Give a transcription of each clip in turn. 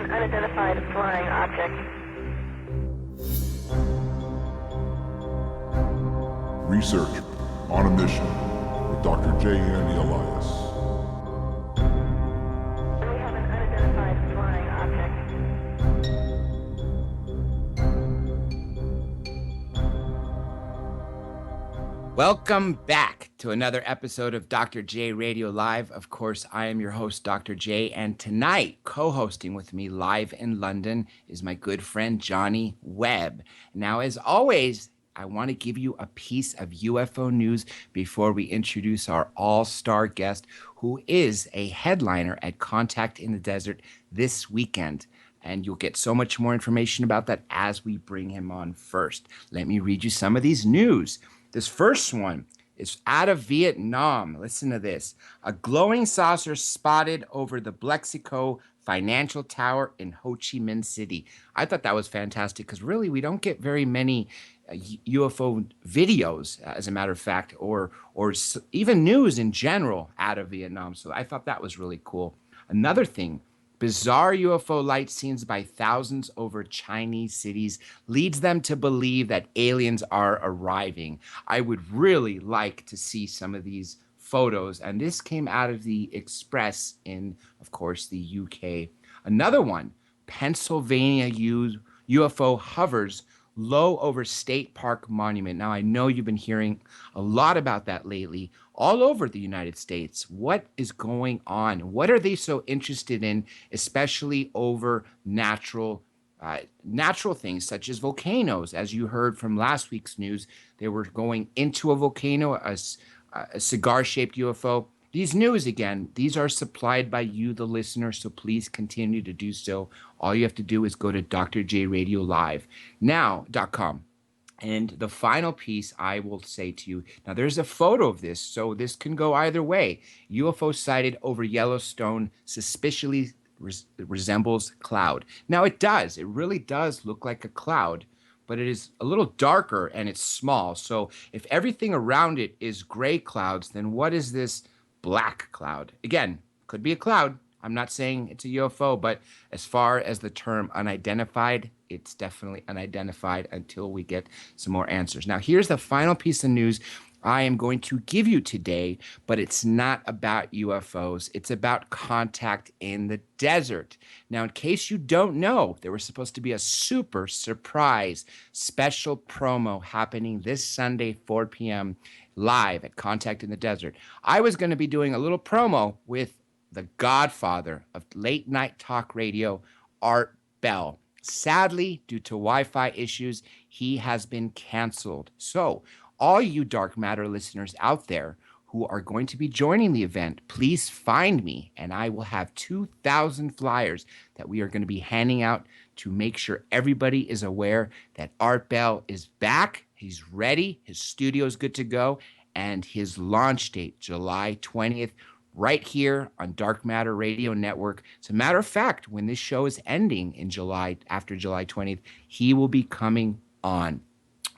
an unidentified flying object. Research on a mission with Dr. J.N. Elias. We have an unidentified flying object. Welcome back to another episode of Dr. J Radio Live. Of course, I am your host, Dr. J, and tonight, co-hosting with me live in London is my good friend, Johnny Webb. Now, as always, I want to give you a piece of UFO news before we introduce our all-star guest, who is a headliner at Contact in the Desert this weekend. And you'll get so much more information about that as we bring him on first. Let me read you some of these news. This first one is out of Vietnam. Listen to this. A glowing saucer spotted over the Blexico Financial Tower in Ho Chi Minh City. I thought that was fantastic because really we don't get very many UFO videos, as a matter of fact, or even news in general out of Vietnam. So I thought that was really cool. Another thing, bizarre UFO light scenes by thousands over Chinese cities leads them to believe that aliens are arriving. I would really like to see some of these photos, and this came out of the Express in, of course, the UK. Another one, Pennsylvania UFO hovers low over State Park Monument. Now, I know you've been hearing a lot about that lately, all over the United States. What is going on? What are they so interested in, especially over natural things such as volcanoes? As you heard from last week's news, they were going into a volcano, a cigar-shaped UFO. These news, again, these are supplied by you, the listener, so please continue to do so. All you have to do is go to drjradiolive.com. And the final piece I will say to you, now there's a photo of this, so this can go either way. UFO sighted over Yellowstone suspiciously resembles cloud. Now it does, it really does look like a cloud, but it is a little darker and it's small. So if everything around it is gray clouds, then what is this black cloud? Again, could be a cloud. I'm not saying it's a UFO, but as far as the term unidentified, it's definitely unidentified until we get some more answers. Now, here's the final piece of news I am going to give you today, but it's not about UFOs. It's about Contact in the Desert. Now, in case you don't know, there was supposed to be a super surprise special promo happening this Sunday, 4 p.m. live at Contact in the Desert. I was going to be doing a little promo with the godfather of late night talk radio, Art Bell. Sadly, due to Wi-Fi issues, he has been canceled. So, all you Dark Matter listeners out there who are going to be joining the event, please find me, and I will have 2,000 flyers that we are going to be handing out to make sure everybody is aware that Art Bell is back. He's ready. His studio is good to go, and his launch date, July 20th, right here on Dark Matter Radio Network. As a matter of fact, when this show is ending in July, after July 20th, he will be coming on.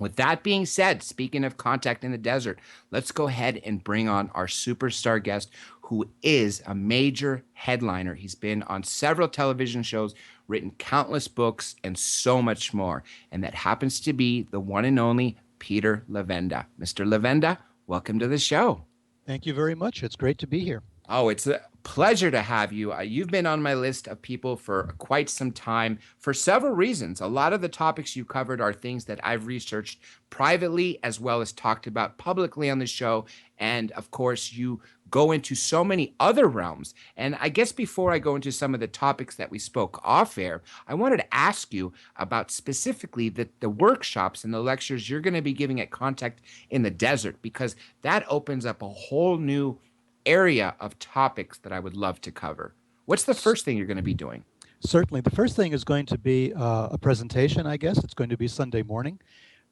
With that being said, speaking of Contact in the Desert, let's go ahead and bring on our superstar guest, who is a major headliner. He's been on several television shows, written countless books, and so much more. And that happens to be the one and only Peter Levenda. Mr. Levenda, welcome to the show. Thank you very much. It's great to be here. Oh, it's a pleasure to have you. You've been on my list of people for quite some time for several reasons. A lot of the topics you covered are things that I've researched privately as well as talked about publicly on the show. And of course, you go into so many other realms. And I guess before I go into some of the topics that we spoke off air, I wanted to ask you about specifically the workshops and the lectures you're going to be giving at Contact in the Desert, because that opens up a whole new area of topics that I would love to cover. What's the first thing you're going to be doing? Certainly. The first thing is going to be a presentation, I guess. It's going to be Sunday morning.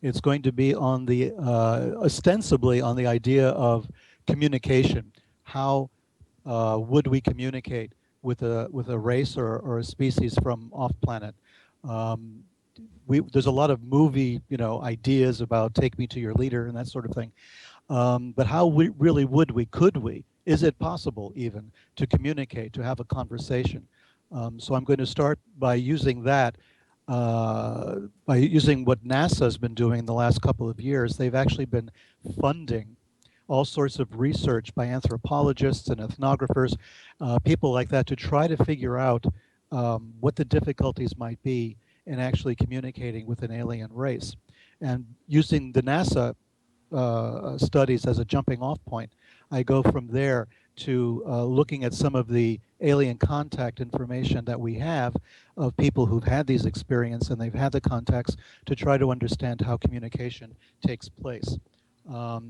It's going to be on the, ostensibly on the idea of communication. How would we communicate with a race or a species from off planet? There's a lot of movie, ideas about take me to your leader and that sort of thing. But how could we? Is it possible even to communicate, to have a conversation So I'm going to start by using that, by using what NASA has been doing in the last couple of years. They've actually been funding all sorts of research by anthropologists and ethnographers, people like that, to try to figure out what the difficulties might be in actually communicating with an alien race. And using the NASA studies as a jumping off point, I go from there to looking at some of the alien contact information that we have of people who've had these experiences and they've had the contacts to try to understand how communication takes place.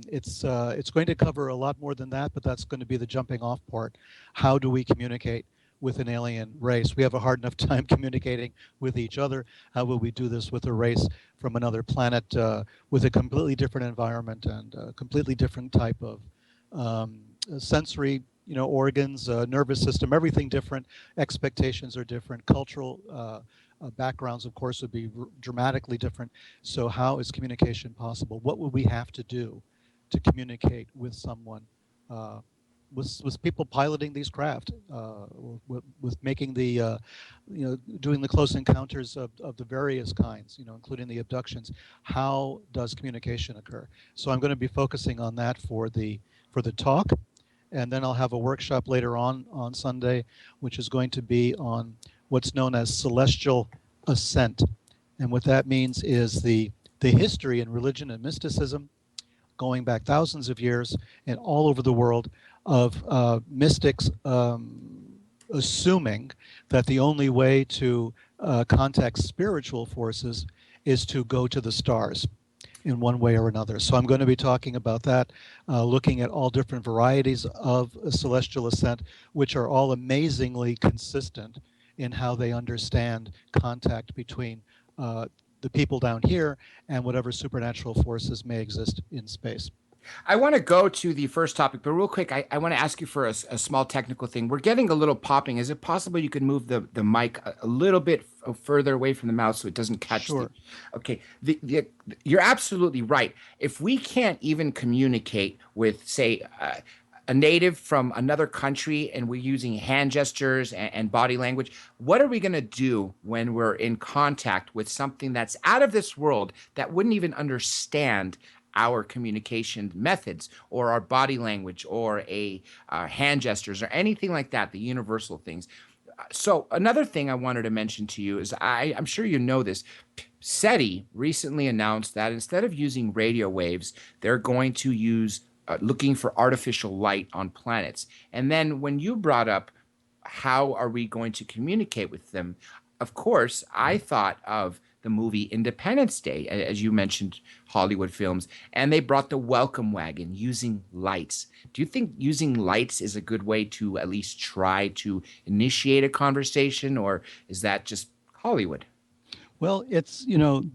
It's going to cover a lot more than that, but that's going to be the jumping off part. How do we communicate with an alien race? We have a hard enough time communicating with each other. How will we do this with a race from another planet with a completely different environment and a completely different type of sensory, organs, nervous system, everything different. Expectations are different. Cultural backgrounds, of course, would be dramatically different. So how is communication possible? What would we have to do to communicate with someone, with people piloting these craft, with making the, doing the close encounters of the various kinds, including the abductions? How does communication occur? So I'm going to be focusing on that for the talk. And then I'll have a workshop later on Sunday, which is going to be on what's known as celestial ascent. And what that means is the history in religion and mysticism, going back thousands of years and all over the world, of mystics assuming that the only way to contact spiritual forces is to go to the stars in one way or another. So I'm going to be talking about that, looking at all different varieties of celestial ascent, which are all amazingly consistent in how they understand contact between the people down here and whatever supernatural forces may exist in space. I want to go to the first topic, but real quick, I want to ask you for a small technical thing. We're getting a little popping. Is it possible you could move the mic a little bit further away from the mouth so it doesn't catch? Sure. Okay. You're absolutely right. If we can't even communicate with, say, a native from another country and we're using hand gestures and body language, what are we going to do when we're in contact with something that's out of this world that wouldn't even understand our communication methods or our body language or our hand gestures or anything like that, the universal things? So another thing I wanted to mention to you is I'm sure you know this. SETI recently announced that instead of using radio waves, they're going to use looking for artificial light on planets. And then when you brought up how are we going to communicate with them, of course, I thought of the movie Independence Day, as you mentioned, Hollywood films, and they brought the welcome wagon using lights. Do you think using lights is a good way to at least try to initiate a conversation, or is that just Hollywood? Well, it's,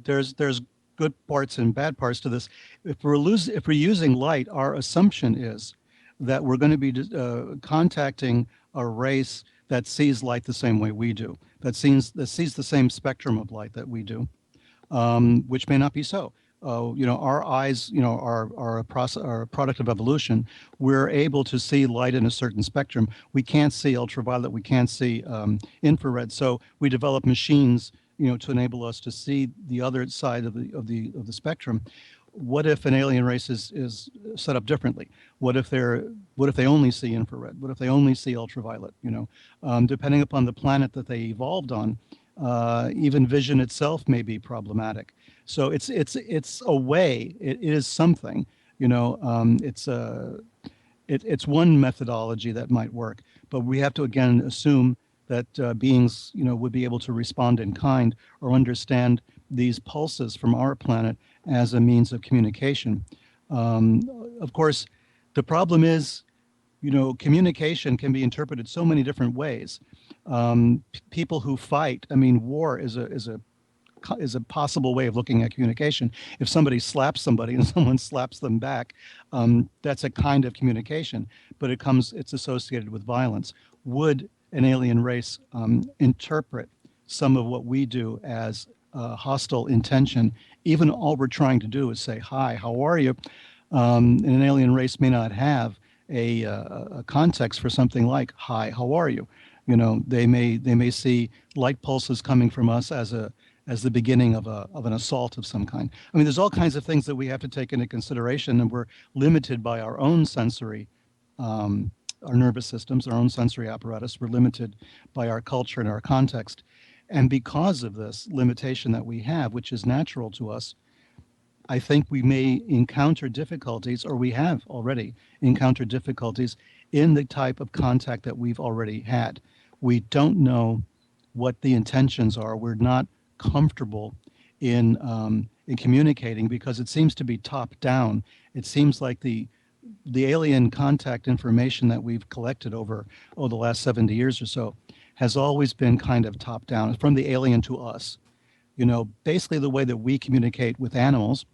there's good parts and bad parts to this. If we're using light, our assumption is that we're going to be contacting a race that sees light the same way we do, that sees the same spectrum of light that we do, which may not be so. Our eyes, are a product of evolution. We're able to see light in a certain spectrum. We can't see ultraviolet. We can't see infrared. So we develop machines, to enable us to see the other side of the spectrum. What if an alien race is set up differently? What if they only see infrared? What if they only see ultraviolet? Depending upon the planet that they evolved on, even vision itself may be problematic. So it's a way. It is something. It's one methodology that might work, but we have to again assume that beings, would be able to respond in kind or understand these pulses from our planet as a means of communication. Of course, the problem is, communication can be interpreted so many different ways. People who fight, war is a possible way of looking at communication. If somebody slaps somebody and someone slaps them back, that's a kind of communication, but it's associated with violence. Would an alien race interpret some of what we do as hostile intention, even all we're trying to do is say, hi, how are you? And an alien race may not have a context for something like, hi, how are you? They may see light pulses coming from us as the beginning of an assault of some kind. I mean, there's all kinds of things that we have to take into consideration, and we're limited by our own sensory, our nervous systems, our own sensory apparatus. We're limited by our culture and our context. And because of this limitation that we have, which is natural to us, I think we may encounter difficulties, or we have already encountered difficulties in the type of contact that we've already had. We don't know what the intentions are. We're not comfortable in communicating because it seems to be top down. It seems like the alien contact information that we've collected over the last 70 years or so has always been kind of top down, from the alien to us. Basically the way that we communicate with animals,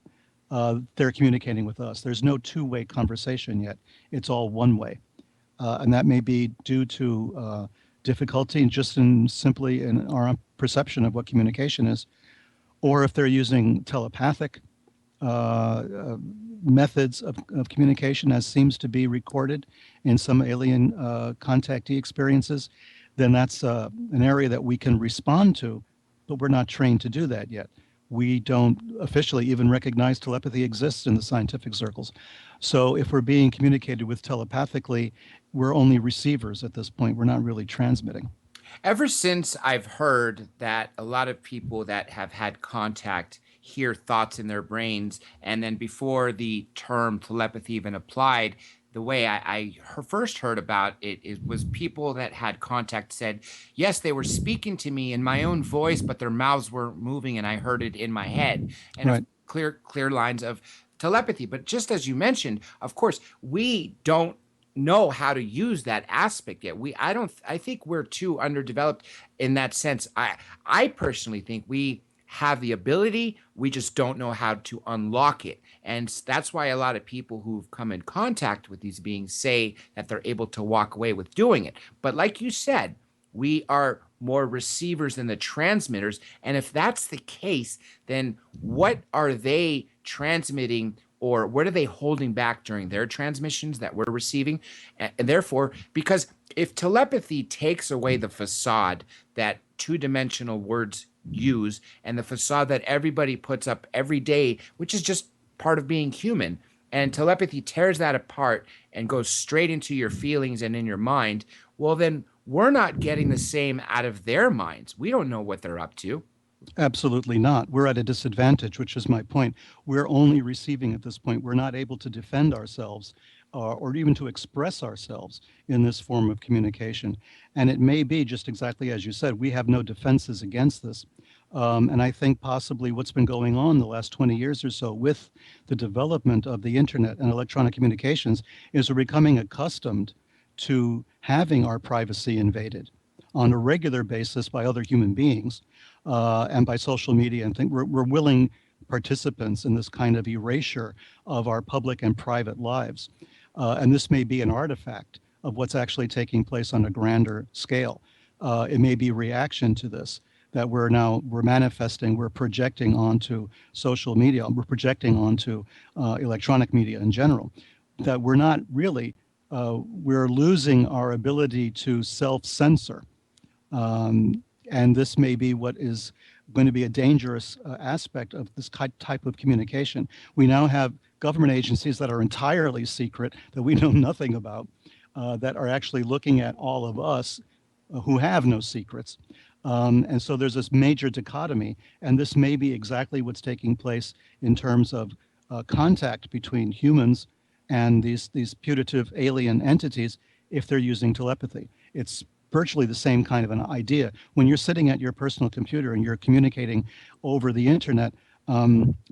they're communicating with us. There's no two-way conversation yet. It's all one way. And that may be due to difficulty simply in our perception of what communication is, or if they're using telepathic methods of communication, as seems to be recorded in some alien contactee experiences, then that's an area that we can respond to, but we're not trained to do that yet. We don't officially even recognize telepathy exists in the scientific circles. So if we're being communicated with telepathically, we're only receivers at this point. We're not really transmitting. Ever since I've heard that a lot of people that have had contact hear thoughts in their brains, and then before the term telepathy even applied, the way I first heard about it was people that had contact said, yes, they were speaking to me in my own voice, but their mouths were moving and I heard it in my head. And Right. clear lines of telepathy. But just as you mentioned, of course, we don't know how to use that aspect yet. I think we're too underdeveloped in that sense. I personally think we have the ability, we just don't know how to unlock it. And that's why a lot of people who've come in contact with these beings say that they're able to walk away with doing it. But like you said, we are more receivers than the transmitters. And if that's the case, then what are they transmitting, or what are they holding back during their transmissions that we're receiving? And therefore, because if telepathy takes away the facade that two-dimensional words use and the facade that everybody puts up every day, which is just part of being human, and telepathy tears that apart and goes straight into your feelings and in your mind, well, then we're not getting the same out of their minds. We don't know what they're up to. Absolutely not. We're at a disadvantage, which is my point. We're only receiving at this point. We're not able to defend ourselves or even to express ourselves in this form of communication. And it may be just exactly as you said, we have no defenses against this. And I think possibly what's been going on the last 20 years or so with the development of the internet and electronic communications is we're becoming accustomed to having our privacy invaded on a regular basis by other human beings and by social media. And think we're willing participants in this kind of erasure of our public and private lives. And this may be an artifact of what's actually taking place on a grander scale. It may be reaction to this that we're manifesting, we're projecting onto social media, we're projecting onto electronic media in general, that we're not really, we're losing our ability to self-censor. And this may be what is going to be a dangerous aspect of this type of communication. We now have government agencies that are entirely secret, that we know nothing about, that are actually looking at all of us who have no secrets. And so there's this major dichotomy, and this may be exactly what's taking place in terms of contact between humans and these putative alien entities if they're using telepathy. It's virtually the same kind of an idea. When you're sitting at your personal computer and you're communicating over the internet,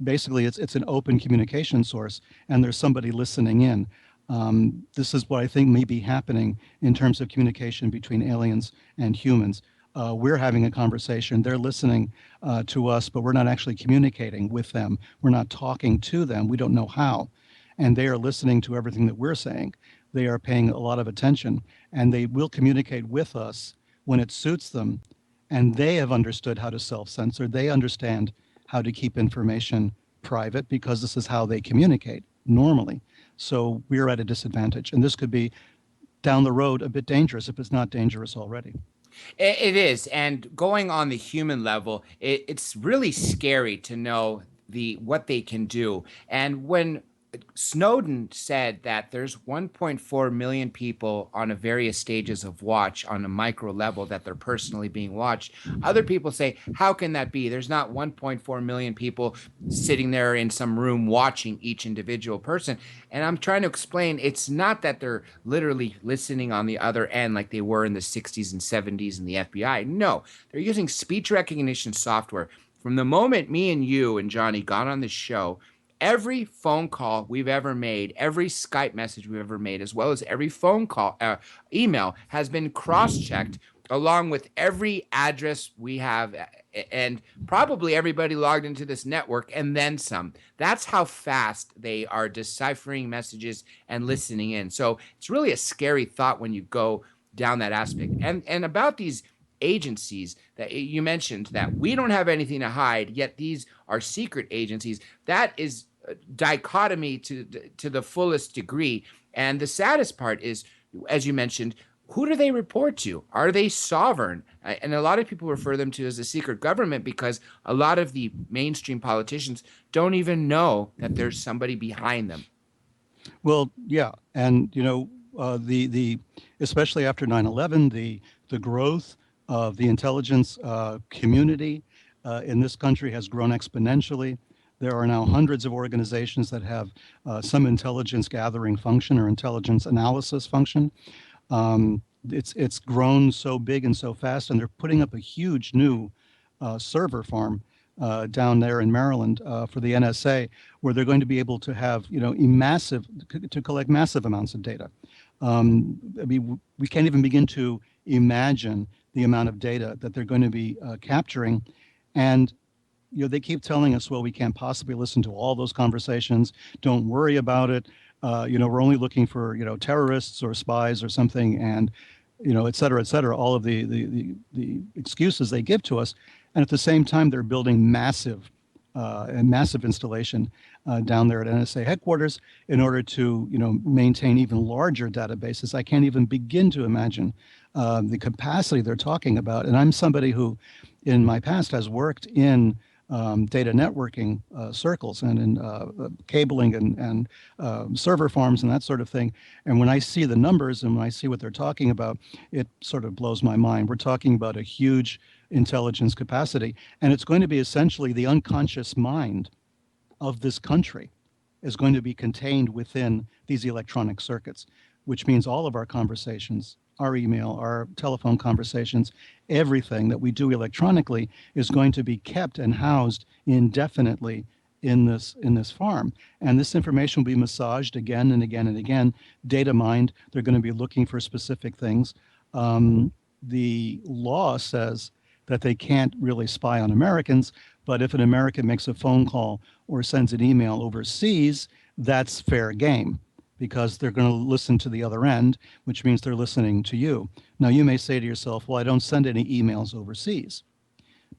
basically it's an open communication source and there's somebody listening in. This is what I think may be happening in terms of communication between aliens and humans. We're having a conversation, they're listening to us, but we're not actually communicating with them. We're not talking to them, we don't know how. And they are listening to everything that we're saying. They are paying a lot of attention, and they will communicate with us when it suits them. And they have understood how to self-censor. They understand how to keep information private because this is how they communicate normally. So we're at a disadvantage. And this could be down the road a bit dangerous if it's not dangerous already. It is, and going on the human level, it's really scary to know what they can do. And when Snowden said that there's 1.4 million people on a various stages of watch on a micro level that they're personally being watched. Other people say, how can that be? There's not 1.4 million people sitting there in some room watching each individual person. And I'm trying to explain it's not that they're literally listening on the other end like they were in the 60s and 70s in the FBI. No, they're using speech recognition software. From the moment me and you and Johnny got on this show, every phone call we've ever made, every Skype message we've ever made, as well as every phone call, email has been cross-checked along with every address we have and probably everybody logged into this network and then some. That's how fast they are deciphering messages and listening in. So it's really a scary thought when you go down that aspect. And about these agencies that you mentioned, that we don't have anything to hide, yet these are secret agencies. That is dichotomy to the fullest degree. And the saddest part is, as you mentioned, who do they report to? Are they sovereign? And a lot of people refer them to as a secret government because a lot of the mainstream politicians don't even know that there's somebody behind them. Well, yeah, and the especially after 9/11, the growth of the intelligence community in this country has grown exponentially. There are now hundreds of organizations that have some intelligence gathering function or intelligence analysis function. It's grown so big and so fast, and they're putting up a huge new server farm down there in Maryland for the NSA, where they're going to be able to have to collect massive amounts of data. I mean, we can't even begin to imagine the amount of data that they're going to be capturing, and they keep telling us, well, we can't possibly listen to all those conversations. Don't worry about it. We're only looking for terrorists or spies or something, and et cetera, et cetera. All of the excuses they give to us, and at the same time, they're building massive installation down there at NSA headquarters in order to maintain even larger databases. I can't even begin to imagine the capacity they're talking about. And I'm somebody who, in my past, has worked in data networking circles and in cabling and server farms and that sort of thing. And when I see the numbers and when I see what they're talking about, it sort of blows my mind. We're talking about a huge intelligence capacity, and it's going to be essentially the unconscious mind of this country is going to be contained within these electronic circuits, which means all of our conversations, our email, our telephone conversations, everything that we do electronically is going to be kept and housed indefinitely in this farm. And this information will be massaged again and again and again, data mined. They're going to be looking for specific things. The law says that they can't really spy on Americans, but if an American makes a phone call or sends an email overseas, that's fair game, because they're going to listen to the other end, which means they're listening to you. Now, you may say to yourself, well, I don't send any emails overseas,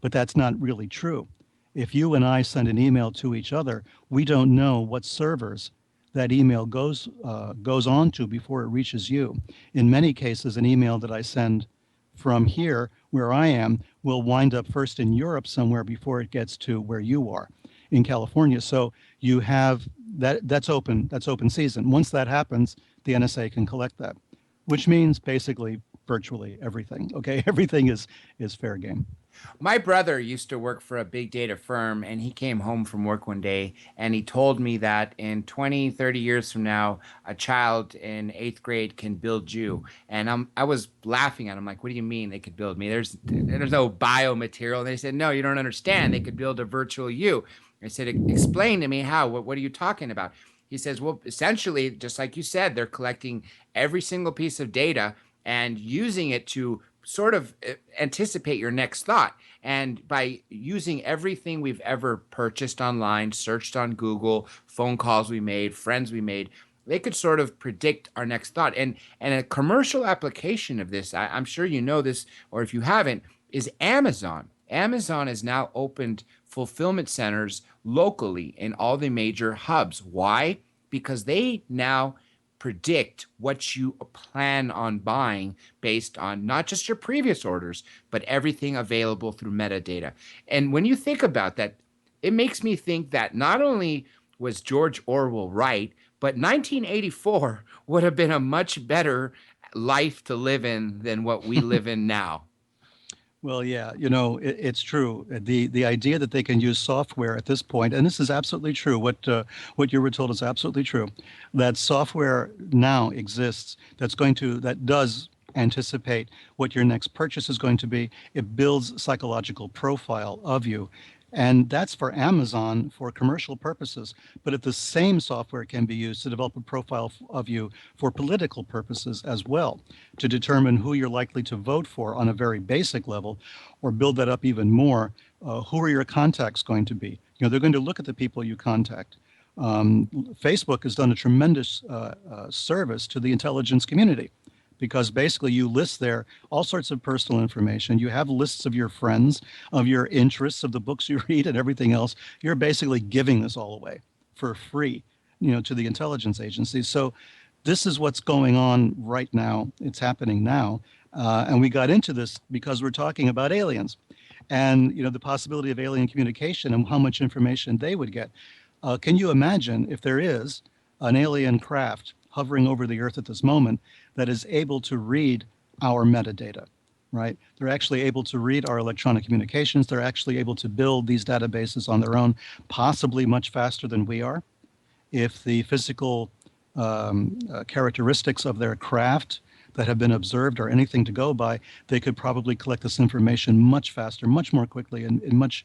but that's not really true. If you and I send an email to each other, we don't know what servers that email goes on to before it reaches you. In many cases, an email that I send from here, where I am, will wind up first in Europe somewhere before it gets to where you are in California. So you have that's open season. Once that happens, the NSA can collect that, which means basically virtually everything. Okay, everything is fair game. My brother used to work for a big data firm, and he came home from work one day and he told me that in 20, 30 years from now, a child in 8th grade can build you. And I was laughing at him like, what do you mean they could build me? There's no biomaterial. And they said, no, you don't understand. They could build a virtual you. I said, explain to me how. What are you talking about? He says, well, essentially, just like you said, they're collecting every single piece of data and using it to sort of anticipate your next thought. And by using everything we've ever purchased online, searched on Google, phone calls we made, friends we made, they could sort of predict our next thought. And a commercial application of this, I'm sure you know this, or if you haven't, is Amazon. Amazon has now opened fulfillment centers locally in all the major hubs. Why? Because they now predict what you plan on buying based on not just your previous orders, but everything available through metadata. And when you think about that, it makes me think that not only was George Orwell right, but 1984 would have been a much better life to live in than what we live in now. Well, yeah, it's true. The idea that they can use software at this point, and this is absolutely true. What you were told is absolutely true. That software now exists that does anticipate what your next purchase is going to be. It builds psychological profile of you. And that's for Amazon for commercial purposes. But if the same software can be used to develop a profile of you for political purposes as well, to determine who you're likely to vote for on a very basic level, or build that up even more, who are your contacts going to be? They're going to look at the people you contact. Facebook has done a tremendous service to the intelligence community, because basically you list there all sorts of personal information. You have lists of your friends, of your interests, of the books you read and everything else. You're basically giving this all away for free, to the intelligence agencies. So this is what's going on right now. It's happening now. And we got into this because we're talking about aliens and, the possibility of alien communication and how much information they would get. Can you imagine if there is an alien craft hovering over the Earth at this moment that is able to read our metadata, right? They're actually able to read our electronic communications. They're actually able to build these databases on their own, possibly much faster than we are. If the physical characteristics of their craft that have been observed are anything to go by, they could probably collect this information much faster, much more quickly, and in much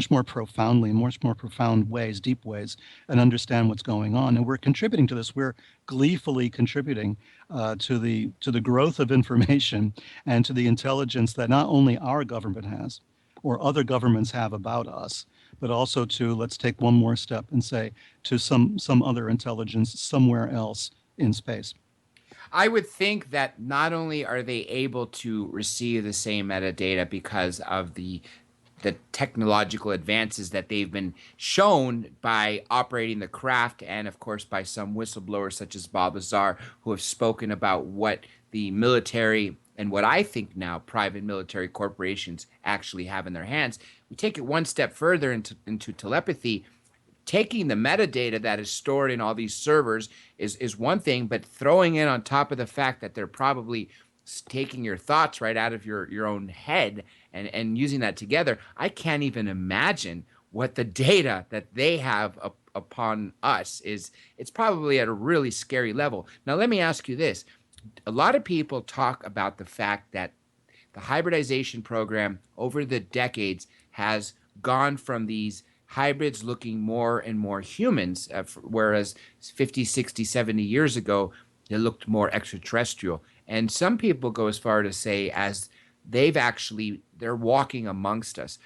more profoundly, in much more profound ways, deep ways, and understand what's going on. And we're contributing to this. We're gleefully contributing to the growth of information and to the intelligence that not only our government has or other governments have about us, but also to, let's take one more step and say, to some other intelligence somewhere else in space. I would think that not only are they able to receive the same metadata because of the technological advances that they've been shown by operating the craft, and of course by some whistleblowers such as Bob Lazar, who have spoken about what the military and what I think now private military corporations actually have in their hands. We take it one step further into telepathy. Taking the metadata that is stored in all these servers is one thing, but throwing in on top of the fact that they're probably taking your thoughts right out of your own head and using that together, I can't even imagine what the data that they have upon us is. It's probably at a really scary level. Now, let me ask you this. A lot of people talk about the fact that the hybridization program over the decades has gone from these hybrids looking more and more humans, whereas 50, 60, 70 years ago, they looked more extraterrestrial. And some people go as far to say as they're walking amongst us.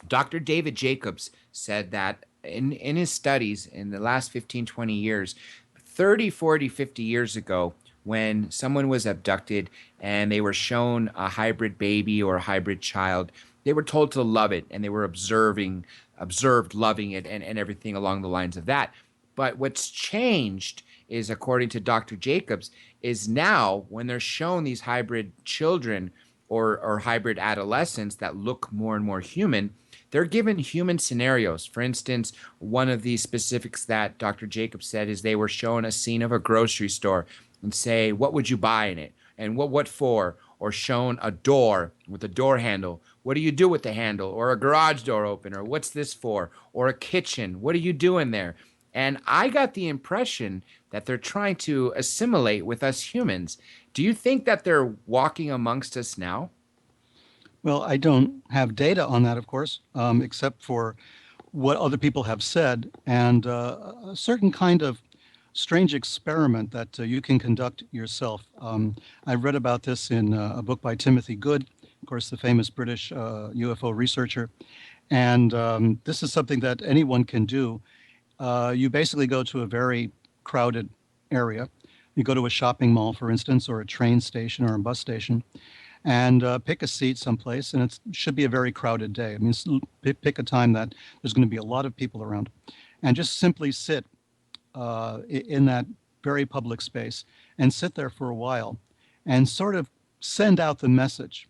Dr. David Jacobs said that in his studies in the last 15, 20 years, 30, 40, 50 years ago, when someone was abducted and they were shown a hybrid baby or a hybrid child, they were told to love it, and they were observed loving it and everything along the lines of that. But what's changed is, according to Dr. Jacobs, is now when they're shown these hybrid children or hybrid adolescents that look more and more human, they're given human scenarios. For instance, one of the specifics that Dr. Jacobs said is they were shown a scene of a grocery store and say, what would you buy in it? And what for? Or shown a door with a door handle. What do you do with the handle? Or a garage door opener. What's this for? Or a kitchen. What are you doing there? And I got the impression that they're trying to assimilate with us humans. Do you think that they're walking amongst us now? Well, I don't have data on that, of course, except for what other people have said, and a certain kind of strange experiment that you can conduct yourself. I read about this in a book by Timothy Good, of course, the famous British UFO researcher. And this is something that anyone can do. You basically go to a very crowded area. You go to a shopping mall, for instance, or a train station or a bus station, and pick a seat someplace. And it should be a very crowded day. I mean, pick a time that there's going to be a lot of people around, and just simply sit in that very public space, and sit there for a while and sort of send out the message,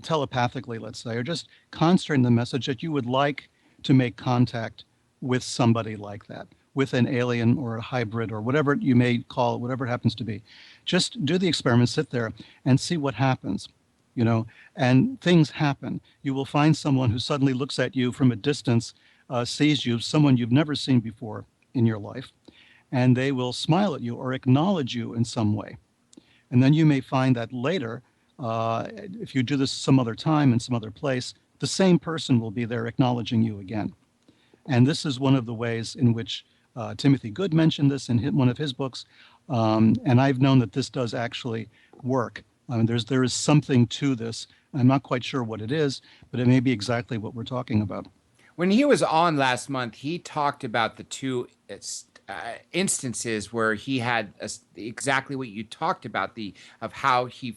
telepathically, let's say, or just concentrate the message that you would like to make contact with somebody like that, with an alien or a hybrid or whatever you may call it, whatever it happens to be. Just do the experiment, sit there and see what happens, and things happen. You will find someone who suddenly looks at you from a distance, sees you, someone you've never seen before in your life, and they will smile at you or acknowledge you in some way. And then you may find that later, if you do this some other time in some other place, the same person will be there acknowledging you again. And this is one of the ways in which Timothy Good mentioned this in one of his books, and I've known that this does actually work. I mean, there is something to this. I'm not quite sure what it is, but it may be exactly what we're talking about. When he was on last month, he talked about the two instances where he had exactly what you talked about, of how he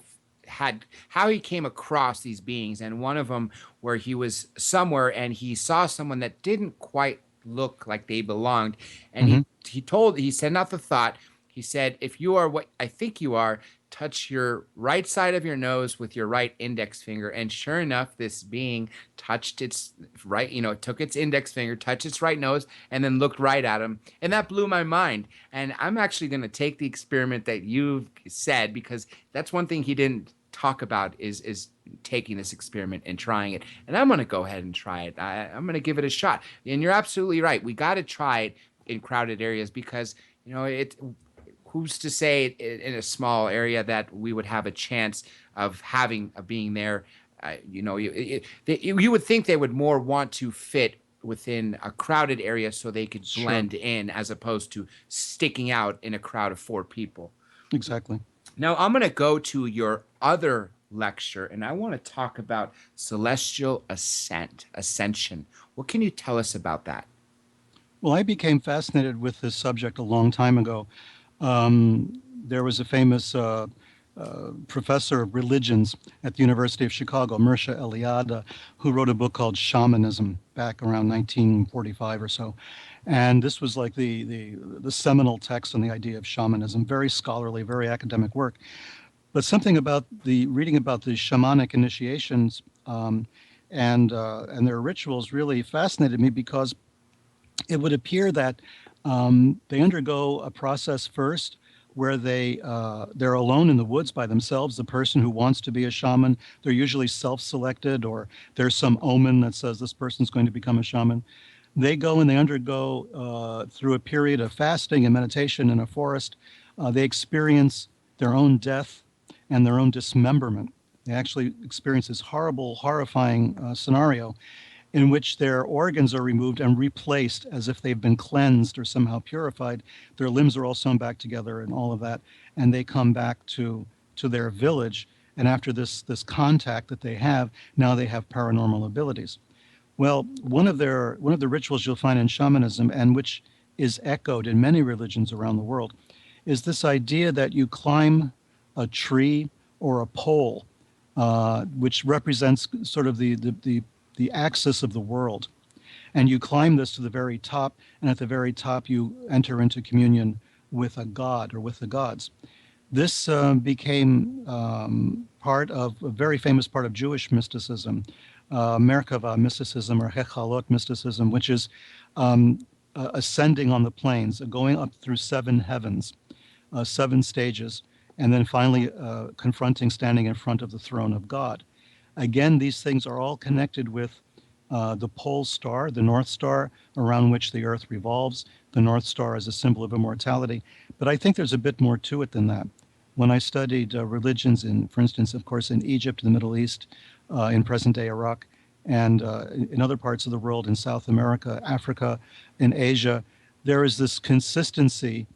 came across these beings, and one of them where he was somewhere and he saw someone that didn't quite look like they belonged, and he sent out the thought. He said, "If you are what I think you are, touch your right side of your nose with your right index finger." And sure enough, this being touched its right, took its index finger, touched its right nose, and then looked right at him. And that blew my mind. And I'm actually going to take the experiment that you said, because that's one thing he didn't talk about is taking this experiment and trying it. And I'm going to go ahead and try it. I'm going to give it a shot. And you're absolutely right. We got to try it in crowded areas, because, who's to say in a small area that we would have a chance of being there? You would think they would more want to fit within a crowded area so they could blend in, as opposed to sticking out in a crowd of 4 people. Exactly. Now I'm going to go to your other lecture, and I want to talk about celestial ascension. What can you tell us about that? Well, I became fascinated with this subject a long time ago. There was a famous professor of religions at the University of Chicago, Mircea Eliade, who wrote a book called Shamanism back around 1945 or so. And this was like the seminal text on the idea of shamanism, very scholarly, very academic work. But something about reading about the shamanic initiations and their rituals really fascinated me, because it would appear that they undergo a process first where they're alone in the woods by themselves. The person who wants to be a shaman, they're usually self-selected, or there's some omen that says this person's going to become a shaman. They go and they undergo through a period of fasting and meditation in a forest. They experience their own death and their own dismemberment. They actually experience this horrible, horrifying scenario in which their organs are removed and replaced as if they've been cleansed or somehow purified. Their limbs are all sewn back together and all of that, and they come back to their village. And after this contact that they have, now they have paranormal abilities. Well, one of the rituals you'll find in shamanism, and which is echoed in many religions around the world, is this idea that you climb a tree or a pole, which represents sort of the axis of the world. And you climb this to the very top, and at the very top you enter into communion with a god or with the gods. This became part of a very famous part of Jewish mysticism, Merkava mysticism or Hechalot mysticism, which is ascending on the planes, going up through 7 heavens, 7 stages, and then finally standing in front of the throne of God. Again, these things are all connected with the pole star, the North Star, around which the Earth revolves. The North Star is a symbol of immortality. But I think there's a bit more to it than that. When I studied religions for instance, of course, in Egypt, the Middle East, in present-day Iraq, and in other parts of the world, in South America, Africa, in Asia, there is this consistency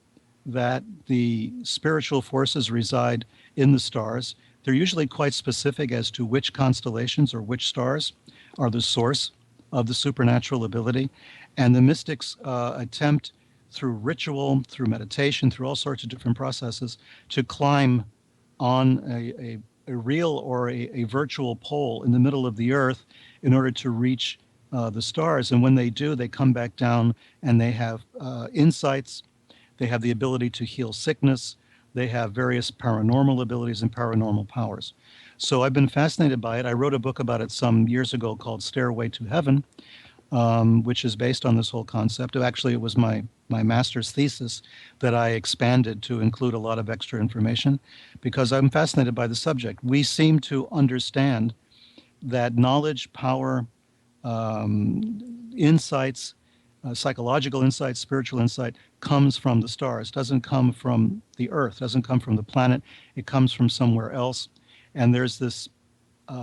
that the spiritual forces reside in the stars. They're usually quite specific as to which constellations or which stars are the source of the supernatural ability. And the mystics attempt through ritual, through meditation, through all sorts of different processes to climb on a real or a virtual pole in the middle of the Earth in order to reach the stars. And when they do, they come back down and they have insights. They have the ability to heal sickness. They have various paranormal abilities and paranormal powers. So I've been fascinated by it. I wrote a book about it some years ago called Stairway to Heaven, which is based on this whole concept. Actually, it was my master's thesis that I expanded to include a lot of extra information because I'm fascinated by the subject. We seem to understand that knowledge, power, insights, psychological insight, spiritual insight comes from the stars, doesn't come from the earth, doesn't come from the planet. It comes from somewhere else. And there's this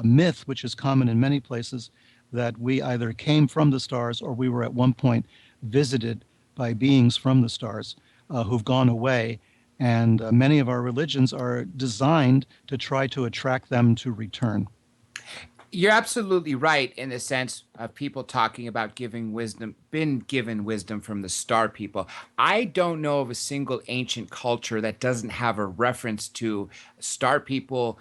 myth, which is common in many places, that we either came from the stars or we were at one point visited by beings from the stars who've gone away. And many of our religions are designed to try to attract them to return. You're absolutely right in the sense of people talking about been given wisdom from the star people. I don't know of a single ancient culture that doesn't have a reference to star people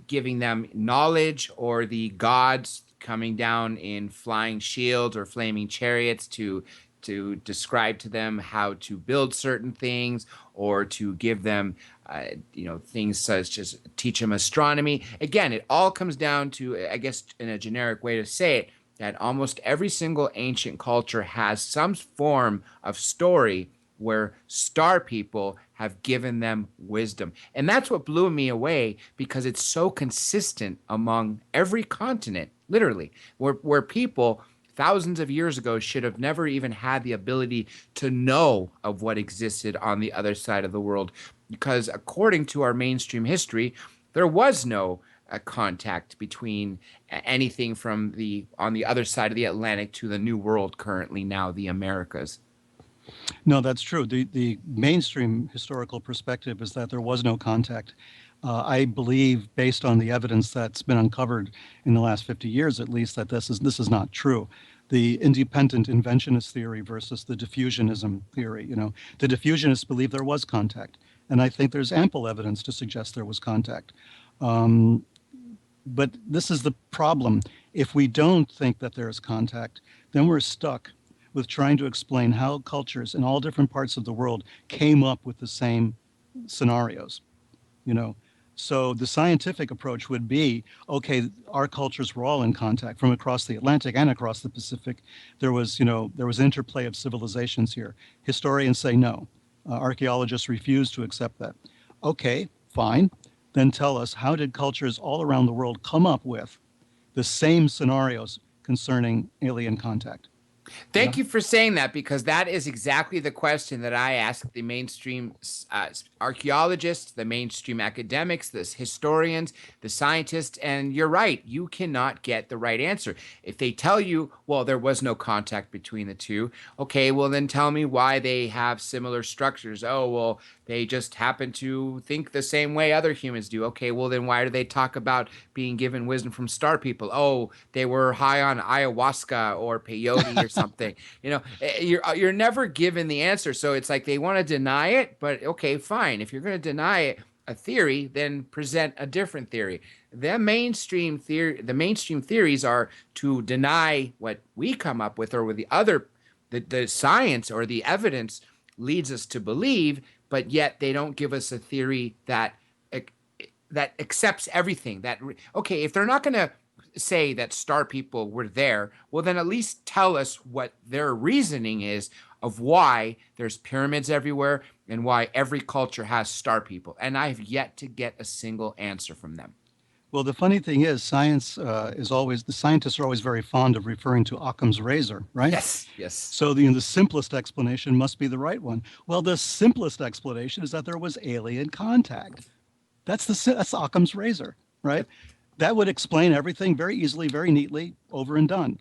giving them knowledge, or the gods coming down in flying shields or flaming chariots to describe to them how to build certain things, or to give them things such as teach them astronomy. Again, it all comes down to, I guess, in a generic way to say it, that almost every single ancient culture has some form of story where star people have given them wisdom. And that's what blew me away, because it's so consistent among every continent, literally, where people thousands of years ago should have never even had the ability to know of what existed on the other side of the world, because according to our mainstream history, there was no contact between anything from on the other side of the Atlantic to the New World, currently now the Americas. No, that's true. The mainstream historical perspective is that there was no contact. I believe, based on the evidence that's been uncovered in the last 50 years at least, that this is not true. The independent inventionist theory versus the diffusionism theory. The diffusionists believe there was contact, and I think there's ample evidence to suggest there was contact. But this is the problem. If we don't think that there is contact, then we're stuck with trying to explain how cultures in all different parts of the world came up with the same scenarios. So the scientific approach would be, okay, our cultures were all in contact from across the Atlantic and across the Pacific. There was interplay of civilizations here. Historians say no. Archaeologists refuse to accept that. Okay, fine. Then tell us, how did cultures all around the world come up with the same scenarios concerning alien contact? Thank you for saying that, because that is exactly the question that I ask the mainstream archaeologists, the mainstream academics, the historians, the scientists, and you're right, you cannot get the right answer. If they tell you, well, there was no contact between the two, okay, well then tell me why they have similar structures. Oh, well, they just happen to think the same way other humans do. Okay, well then why do they talk about being given wisdom from star people? Oh, they were high on ayahuasca or peyote or something. You're never given the answer. So it's like they want to deny it, but okay, fine. If you're going to deny a theory, then present a different theory. The mainstream theories are to deny what we come up with, or with the science or the evidence leads us to believe, but yet they don't give us a theory that accepts everything. Okay, if they're not going to say that star people were there, well then at least tell us what their reasoning is of why there's pyramids everywhere and why every culture has star people. And I've yet to get a single answer from them. Well, the funny thing is, the scientists are always very fond of referring to Occam's razor, right? Yes. So the simplest explanation must be the right one. Well, the simplest explanation is that there was alien contact. That's Occam's razor, right? That would explain everything very easily, very neatly, over and done.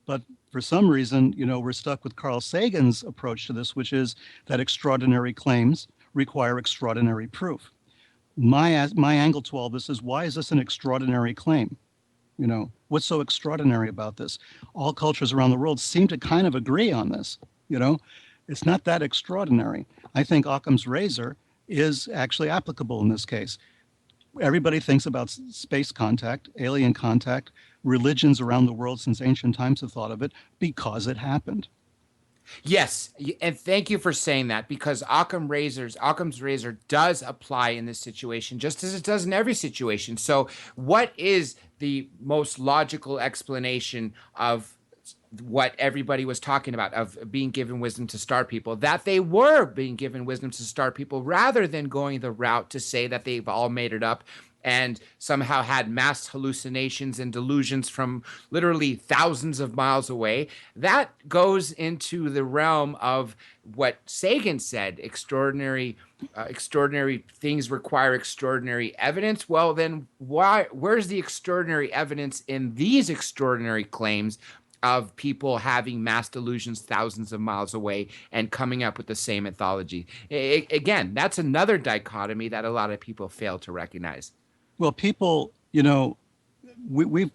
But for some reason, we're stuck with Carl Sagan's approach to this, which is that extraordinary claims require extraordinary proof. My angle to all this is, why is this an extraordinary claim? What's so extraordinary about this? All cultures around the world seem to kind of agree on this. It's not that extraordinary. I think Occam's razor is actually applicable in this case. Everybody thinks about space contact, alien contact. Religions around the world since ancient times have thought of it because it happened. Yes, and thank you for saying that, because Occam's razor does apply in this situation, just as it does in every situation. So, what is the most logical explanation of what everybody was talking about, of being given wisdom to start people? That they were being given wisdom to start people, rather than going the route to say that they've all made it up and somehow had mass hallucinations and delusions from literally thousands of miles away. That goes into the realm of what Sagan said: extraordinary things require extraordinary evidence. Well, then where's the extraordinary evidence in these extraordinary claims of people having mass delusions thousands of miles away and coming up with the same mythology? Again, that's another dichotomy that a lot of people fail to recognize. Well, people, we've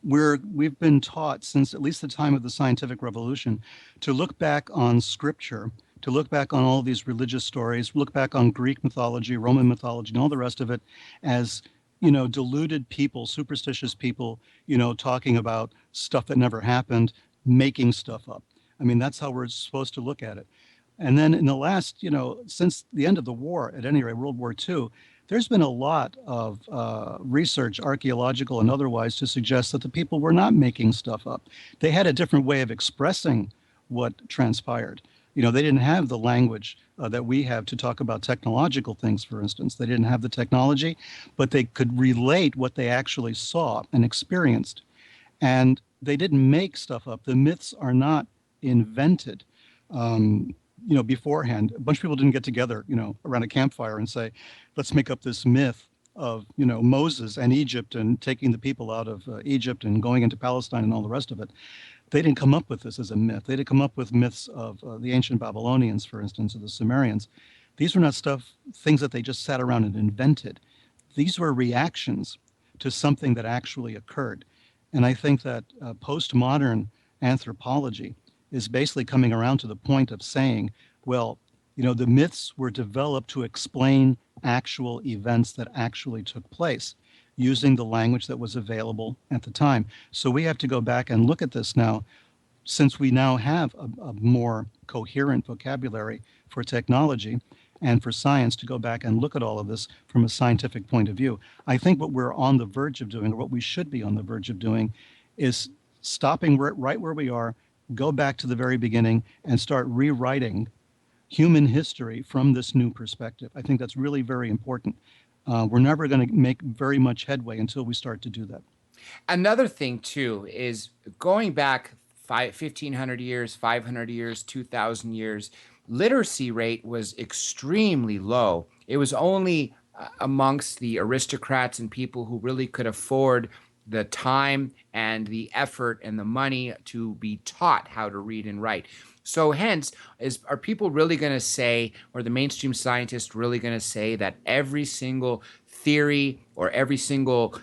been taught since at least the time of the scientific revolution to look back on scripture, to look back on all these religious stories, look back on Greek mythology, Roman mythology, and all the rest of it as, deluded people, superstitious people, talking about stuff that never happened, making stuff up. I mean, that's how we're supposed to look at it. And then in the last, since the end of the war, at any rate, World War II, there's been a lot of research, archaeological and otherwise, to suggest that the people were not making stuff up. They had a different way of expressing what transpired. They didn't have the language that we have to talk about technological things, for instance. They didn't have the technology, but they could relate what they actually saw and experienced. And they didn't make stuff up. The myths are not invented. Beforehand. A bunch of people didn't get together, around a campfire and say, let's make up this myth of, Moses and Egypt and taking the people out of Egypt and going into Palestine and all the rest of it. They didn't come up with this as a myth. They didn't come up with myths of the ancient Babylonians, for instance, or the Sumerians. These were not things that they just sat around and invented. These were reactions to something that actually occurred. And I think that postmodern anthropology is basically coming around to the point of saying, well, the myths were developed to explain actual events that actually took place using the language that was available at the time. So we have to go back and look at this now, since we now have a more coherent vocabulary for technology and for science, to go back and look at all of this from a scientific point of view. I think what we're on the verge of doing, or what we should be on the verge of doing, is stopping right where we are, go back to the very beginning and start rewriting human history from this new perspective. I think that's really very important. We're never going to make very much headway until we start to do that. Another thing, too, is going back 1,500 years, 500 years, 2,000 years, literacy rate was extremely low. It was only amongst the aristocrats and people who really could afford the time and the effort and the money to be taught how to read and write. So hence, are people really going to say, or the mainstream scientists really going to say, that every single theory or every single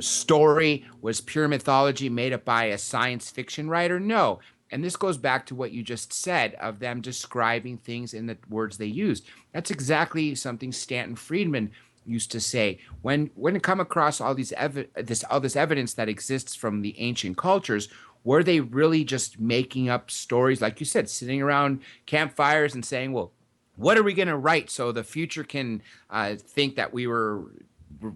story was pure mythology made up by a science fiction writer? No. And this goes back to what you just said of them describing things in the words they used. That's exactly something Stanton Friedman used to say. When it come across all this evidence that exists from the ancient cultures, were they really just making up stories, like you said, sitting around campfires and saying, well, what are we going to write so the future can think that we were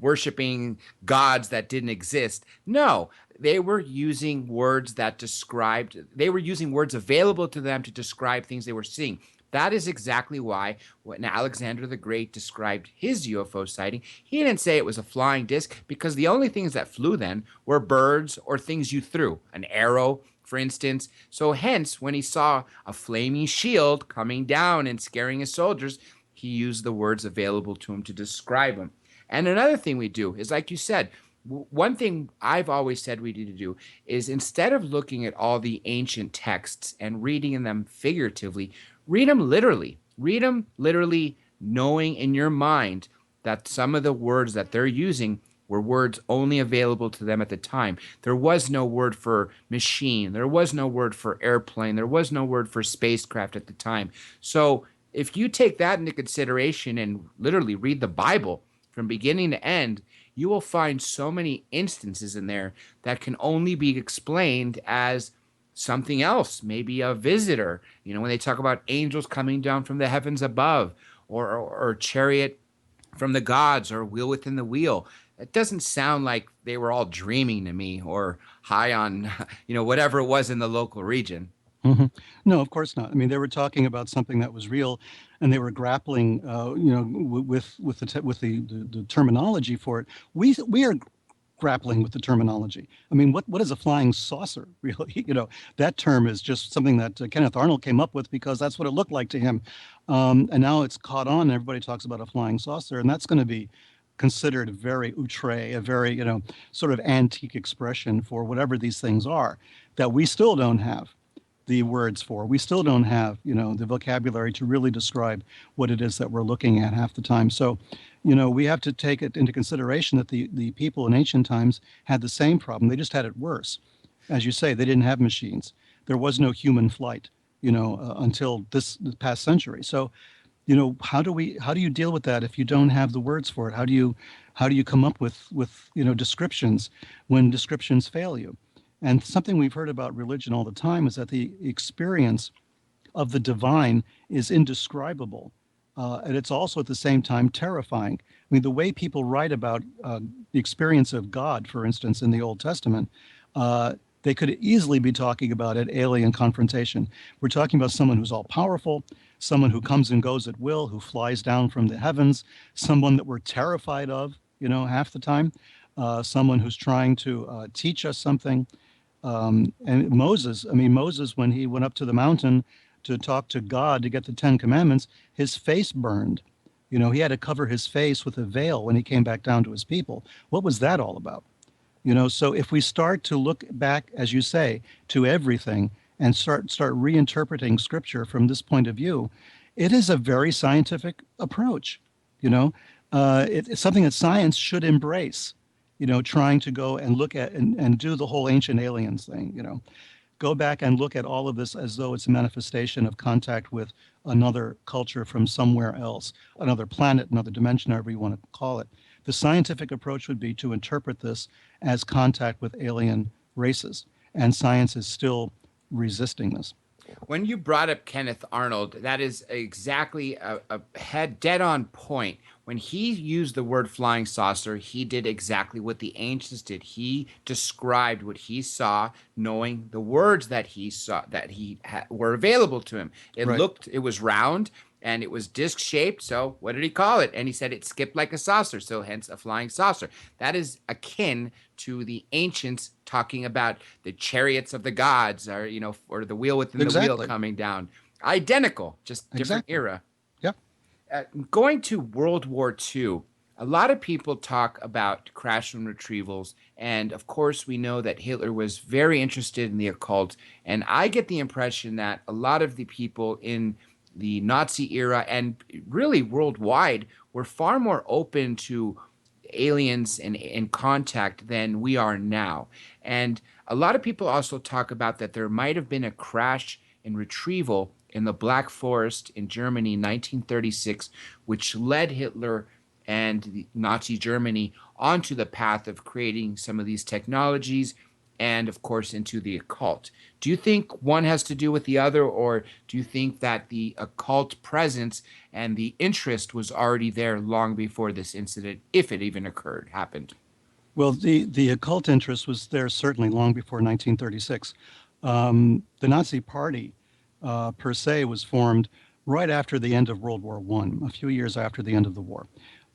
worshiping gods that didn't exist? No, they were using words they were using words available to them to describe things they were seeing. That is exactly why when Alexander the Great described his UFO sighting, he didn't say it was a flying disc, because the only things that flew then were birds or things you threw, an arrow, for instance. So hence, when he saw a flaming shield coming down and scaring his soldiers, he used the words available to him to describe them. And another thing we do is, like you said, one thing I've always said we need to do is, instead of looking at all the ancient texts and reading them figuratively, read them literally. Read them literally, knowing in your mind that some of the words that they're using were words only available to them at the time. There was no word for machine. There was no word for airplane. There was no word for spacecraft at the time. So if you take that into consideration and literally read the Bible from beginning to end, you will find so many instances in there that can only be explained as something else, maybe a visitor. When they talk about angels coming down from the heavens above, or chariot from the gods, or wheel within the wheel. It doesn't sound like they were all dreaming to me, or high on, whatever it was in the local region. Hmm. No, of course not. I mean, they were talking about something that was real, and they were grappling, with the terminology for it. We are grappling with the terminology. I mean, what is a flying saucer, really? That term is just something that Kenneth Arnold came up with because that's what it looked like to him. And now it's caught on, and everybody talks about a flying saucer, and that's going to be considered very outre, a very, sort of antique expression for whatever these things are that we still don't have the words for. We still don't have, the vocabulary to really describe what it is that we're looking at half the time. So, we have to take it into consideration that the people in ancient times had the same problem. They just had it worse. As you say, they didn't have machines. There was no human flight, until this past century. So, how do you deal with that if you don't have the words for it? How do you come up with descriptions when descriptions fail you? And something we've heard about religion all the time is that the experience of the divine is indescribable. And it's also at the same time terrifying. I mean, the way people write about the experience of God, for instance, in the Old Testament, they could easily be talking about an alien confrontation. We're talking about someone who's all powerful, someone who comes and goes at will, who flies down from the heavens, someone that we're terrified of, half the time, someone who's trying to teach us something. And Moses, when he went up to the mountain to talk to God to get the Ten Commandments, his face burned. He had to cover his face with a veil when he came back down to his people. What was that all about? So if we start to look back, as you say, to everything and start reinterpreting scripture from this point of view, it is a very scientific approach. It's something that science should embrace. Trying to go and look at and do the whole ancient aliens thing, go back and look at all of this as though it's a manifestation of contact with another culture from somewhere else, another planet, another dimension, however you want to call it. The scientific approach would be to interpret this as contact with alien races, and science is still resisting this. When you brought up Kenneth Arnold, that is exactly a head dead on point. When he used the word flying saucer, he did exactly what the ancients did. He described what he saw, knowing the words that he saw, that were available to him. It was round and it was disc shaped. So what did he call it? And he said it skipped like a saucer. So hence a flying saucer. That is akin to the ancients talking about the chariots of the gods, or or the wheel within the wheel coming down. Identical, just different era. Yeah. Going to World War II, a lot of people talk about crash and retrievals. And of course, we know that Hitler was very interested in the occult. And I get the impression that a lot of the people in the Nazi era and really worldwide were far more open to aliens and contact than we are now. And a lot of people also talk about that there might have been a crash and retrieval in the Black Forest in Germany in 1936, which led Hitler and the Nazi Germany onto the path of creating some of these technologies and, of course, into the occult. Do you think one has to do with the other, or do you think that the occult presence and the interest was already there long before this incident, if it even happened? Well, the occult interest was there certainly long before 1936. The Nazi Party, per se, was formed right after the end of World War I, a few years after the end of the war.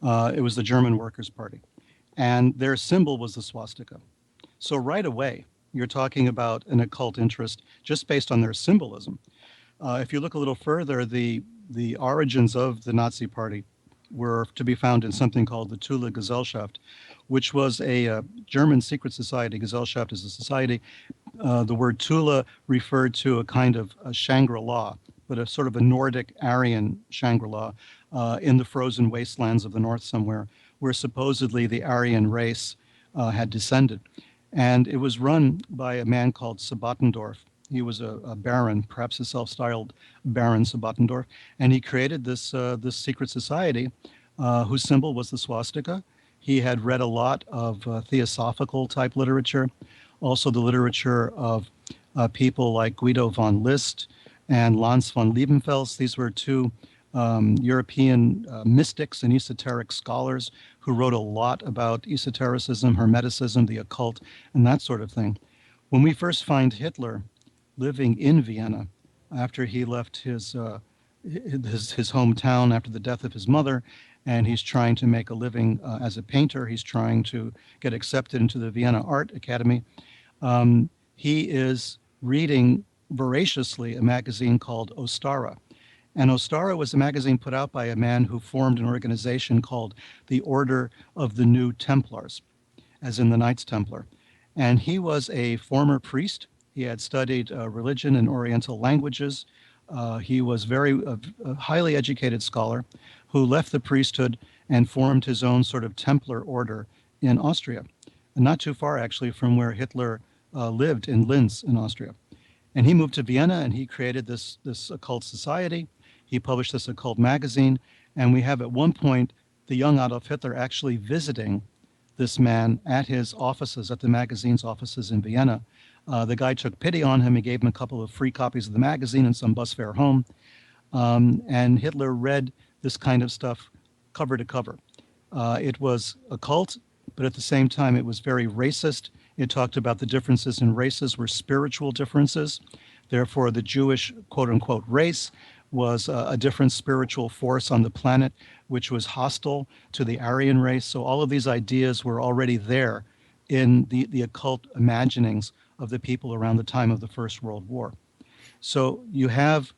It was the German Workers' Party, and their symbol was the swastika. So right away, you're talking about an occult interest just based on their symbolism. If you look a little further, the origins of the Nazi Party were to be found in something called the Thule Gesellschaft, which was a German secret society. Gesellschaft is a society. The word Thule referred to a kind of a Shangri-La, but a sort of a Nordic Aryan Shangri-La in the frozen wastelands of the north somewhere, where supposedly the Aryan race had descended. And it was run by a man called Sabatendorf. He was a baron, perhaps a self-styled Baron Sabatendorf, and he created this secret society whose symbol was the swastika. He had read a lot of theosophical type literature, also the literature of people like Guido von List and Lanz von Liebenfels. These were two European mystics and esoteric scholars who wrote a lot about esotericism, hermeticism, the occult, and that sort of thing. When we first find Hitler living in Vienna after he left his hometown after the death of his mother, and he's trying to make a living as a painter. He's trying to get accepted into the Vienna Art Academy. He is reading voraciously a magazine called Ostara. And Ostara was a magazine put out by a man who formed an organization called the Order of the New Templars, as in the Knights Templar. And he was a former priest. He had studied religion and Oriental languages. He was a highly educated scholar who left the priesthood and formed his own sort of Templar order in Austria, and not too far actually from where Hitler lived in Linz in Austria. And he moved to Vienna and he created this occult society. He published this occult magazine, and we have at one point the young Adolf Hitler actually visiting this man at his offices, at the magazine's offices in Vienna. The guy took pity on him. He gave him a couple of free copies of the magazine and some bus fare home. And Hitler read this kind of stuff cover to cover. It was occult, but at the same time, it was very racist. It talked about the differences in races were spiritual differences. Therefore, the Jewish quote-unquote race was a different spiritual force on the planet, which was hostile to the Aryan race. So all of these ideas were already there in the occult imaginings of the people around the time of the First World War. So you have,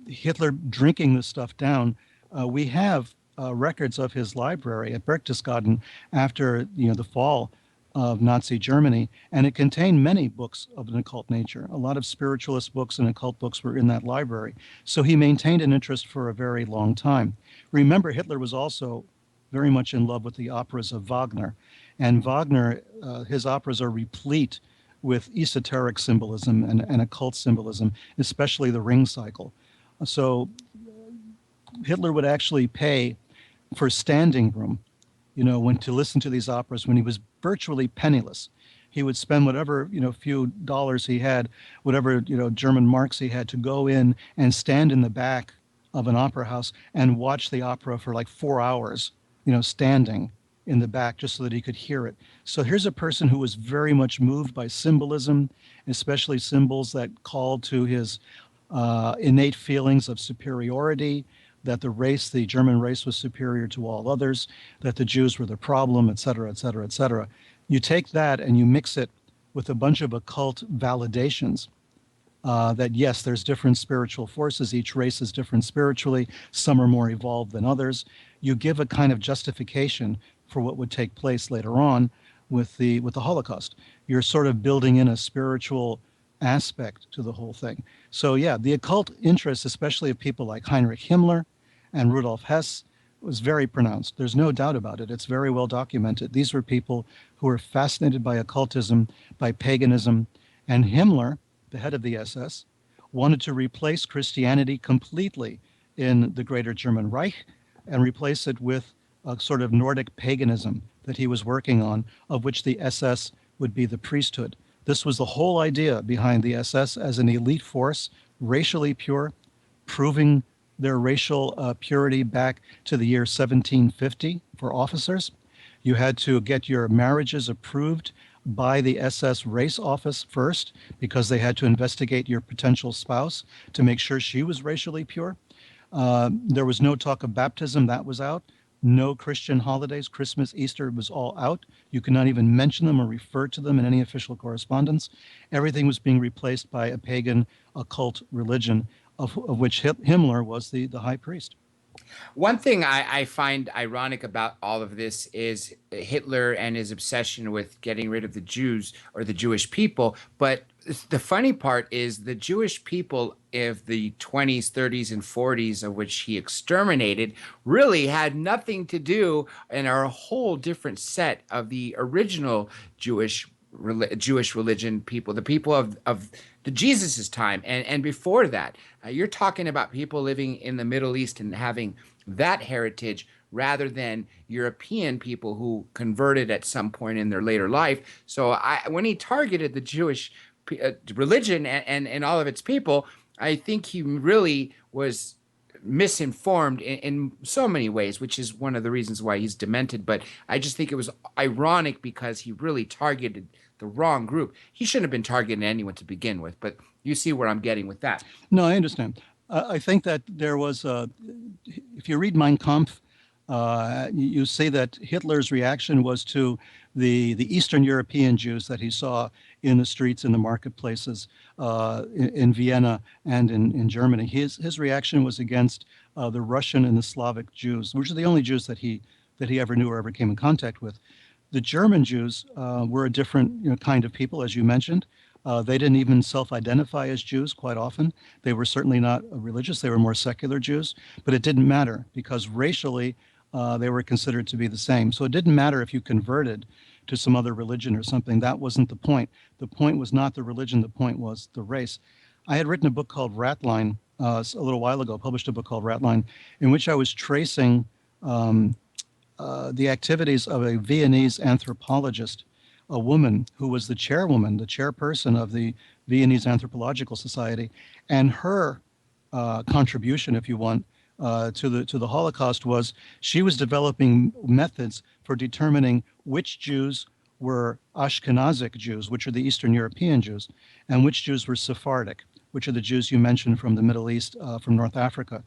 Hitler drinking this stuff down. We have records of his library at Berchtesgaden after, the fall of Nazi Germany, and it contained many books of an occult nature. A lot of spiritualist books and occult books were in that library. So he maintained an interest for a very long time. Remember, Hitler was also very much in love with the operas of Wagner. And Wagner, his operas are replete with esoteric symbolism and occult symbolism, especially the ring cycle. So Hitler would actually pay for standing room, when to listen to these operas when he was virtually penniless. He would spend whatever, few dollars he had, whatever, German marks he had to go in and stand in the back of an opera house and watch the opera for like 4 hours, standing in the back just so that he could hear it. So here's a person who was very much moved by symbolism, especially symbols that called to his innate feelings of superiority, that the German race was superior to all others, that the Jews were the problem, et cetera, et cetera, et cetera. You take that and you mix it with a bunch of occult validations that, yes, there's different spiritual forces. Each race is different spiritually. Some are more evolved than others. You give a kind of justification for what would take place later on with the Holocaust. You're sort of building in a spiritual aspect to the whole thing. So yeah, the occult interest, especially of people like Heinrich Himmler and Rudolph Hess, was very pronounced. There's no doubt about it. It's very well documented. These were people who were fascinated by occultism, by paganism, and Himmler, the head of the SS, wanted to replace Christianity completely in the Greater German Reich and replace it with a sort of Nordic paganism that he was working on, of which the SS would be the priesthood. This was the whole idea behind the SS as an elite force, racially pure, proving their racial purity back to the year 1750 for officers. You had to get your marriages approved by the SS race office first, because they had to investigate your potential spouse to make sure she was racially pure. There was no talk of baptism. That was out. No Christian holidays, Christmas, Easter, was all out. You could not even mention them or refer to them in any official correspondence. Everything was being replaced by a pagan occult religion, of which Himmler was the high priest. One thing I find ironic about all of this is Hitler and his obsession with getting rid of the Jews or the Jewish people. But the funny part is the Jewish people of the 20s, 30s, and 40s, of which he exterminated, really had nothing to do and are a whole different set of the original Jewish religion people, the people of the Jesus's time and before that. You're talking about people living in the Middle East and having that heritage rather than European people who converted at some point in their later life. So when he targeted the Jewish religion and all of its people, I think he really was misinformed in so many ways, which is one of the reasons why he's demented. But I just think it was ironic because he really targeted the wrong group. He shouldn't have been targeting anyone to begin with, but you see where I'm getting with that. No, I understand. I think that there was, if you read Mein Kampf, you see that Hitler's reaction was to the Eastern European Jews that he saw in the streets, in the marketplaces, in Vienna and in Germany. His reaction was against the Russian and the Slavic Jews, which are the only Jews that he ever knew or ever came in contact with. The German Jews were a different kind of people, as you mentioned. They didn't even self-identify as Jews quite often. They were certainly not religious. They were more secular Jews. But it didn't matter because racially they were considered to be the same. So it didn't matter if you converted to some other religion or something. That wasn't the point. The point was not the religion. The point was the race. I had written a book called Ratline a little while ago, published a book called Ratline, in which I was tracing the activities of a Viennese anthropologist, a woman who was the chairwoman, the chairperson of the Viennese Anthropological Society, and her contribution, if you want, to the Holocaust was she was developing methods for determining which Jews were Ashkenazic Jews, which are the Eastern European Jews, and which Jews were Sephardic, which are the Jews you mentioned from the Middle East, from North Africa,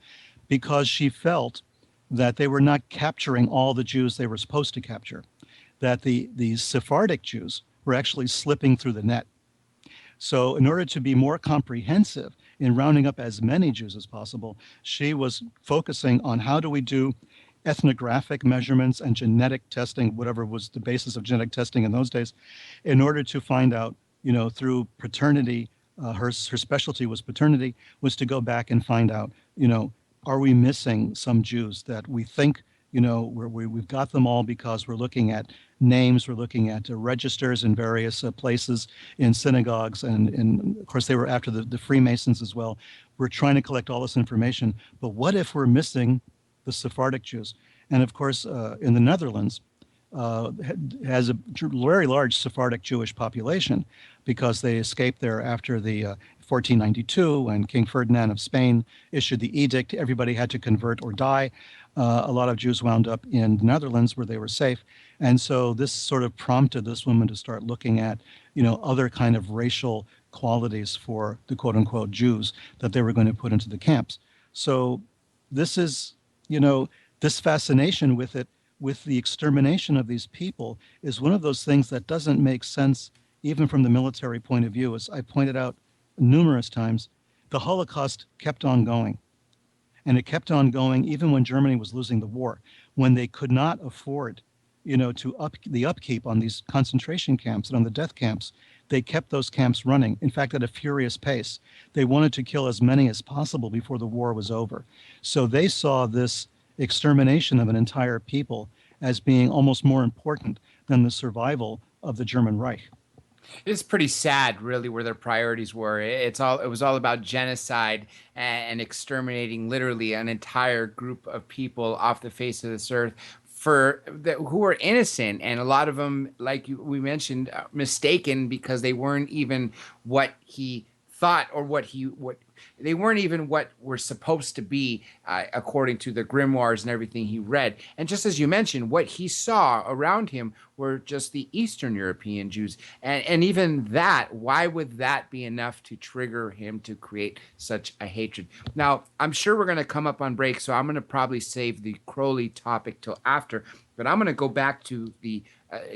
because she felt that they were not capturing all the Jews they were supposed to capture, that the Sephardic Jews were actually slipping through the net. So in order to be more comprehensive in rounding up as many Jews as possible, she was focusing on how do we do ethnographic measurements and genetic testing, whatever was the basis of genetic testing in those days, in order to find out, through paternity, her specialty was paternity, was to go back and find out, are we missing some Jews that we think, we've got them all because we're looking at names, we're looking at registers in various places, in synagogues, and of course they were after the Freemasons as well. We're trying to collect all this information, but what if we're missing the Sephardic Jews? And of course, in the Netherlands, has a very large Sephardic Jewish population because they escaped there after the 1492 when King Ferdinand of Spain issued the edict. Everybody had to convert or die. A lot of Jews wound up in the Netherlands where they were safe. And so this sort of prompted this woman to start looking at, other kind of racial qualities for the quote unquote Jews that they were going to put into the camps. So this is, this fascination with it, with the extermination of these people, is one of those things that doesn't make sense even from the military point of view. As I pointed out numerous times, the Holocaust kept on going. And it kept on going even when Germany was losing the war, when they could not afford, to the upkeep on these concentration camps and on the death camps. They kept those camps running, in fact, at a furious pace. They wanted to kill as many as possible before the war was over. So they saw this extermination of an entire people as being almost more important than the survival of the German Reich. It's pretty sad, really, where their priorities were. It was all about genocide and exterminating literally an entire group of people off the face of this earth who were innocent, and a lot of them, like we mentioned, mistaken because they weren't even what he thought or what they weren't even what were supposed to be according to the grimoires and everything he read. And just as you mentioned, what he saw around him were just the Eastern European Jews. And even that, why would that be enough to trigger him to create such a hatred? Now, I'm sure we're going to come up on break, so I'm going to probably save the Crowley topic till after. But I'm going to go back to the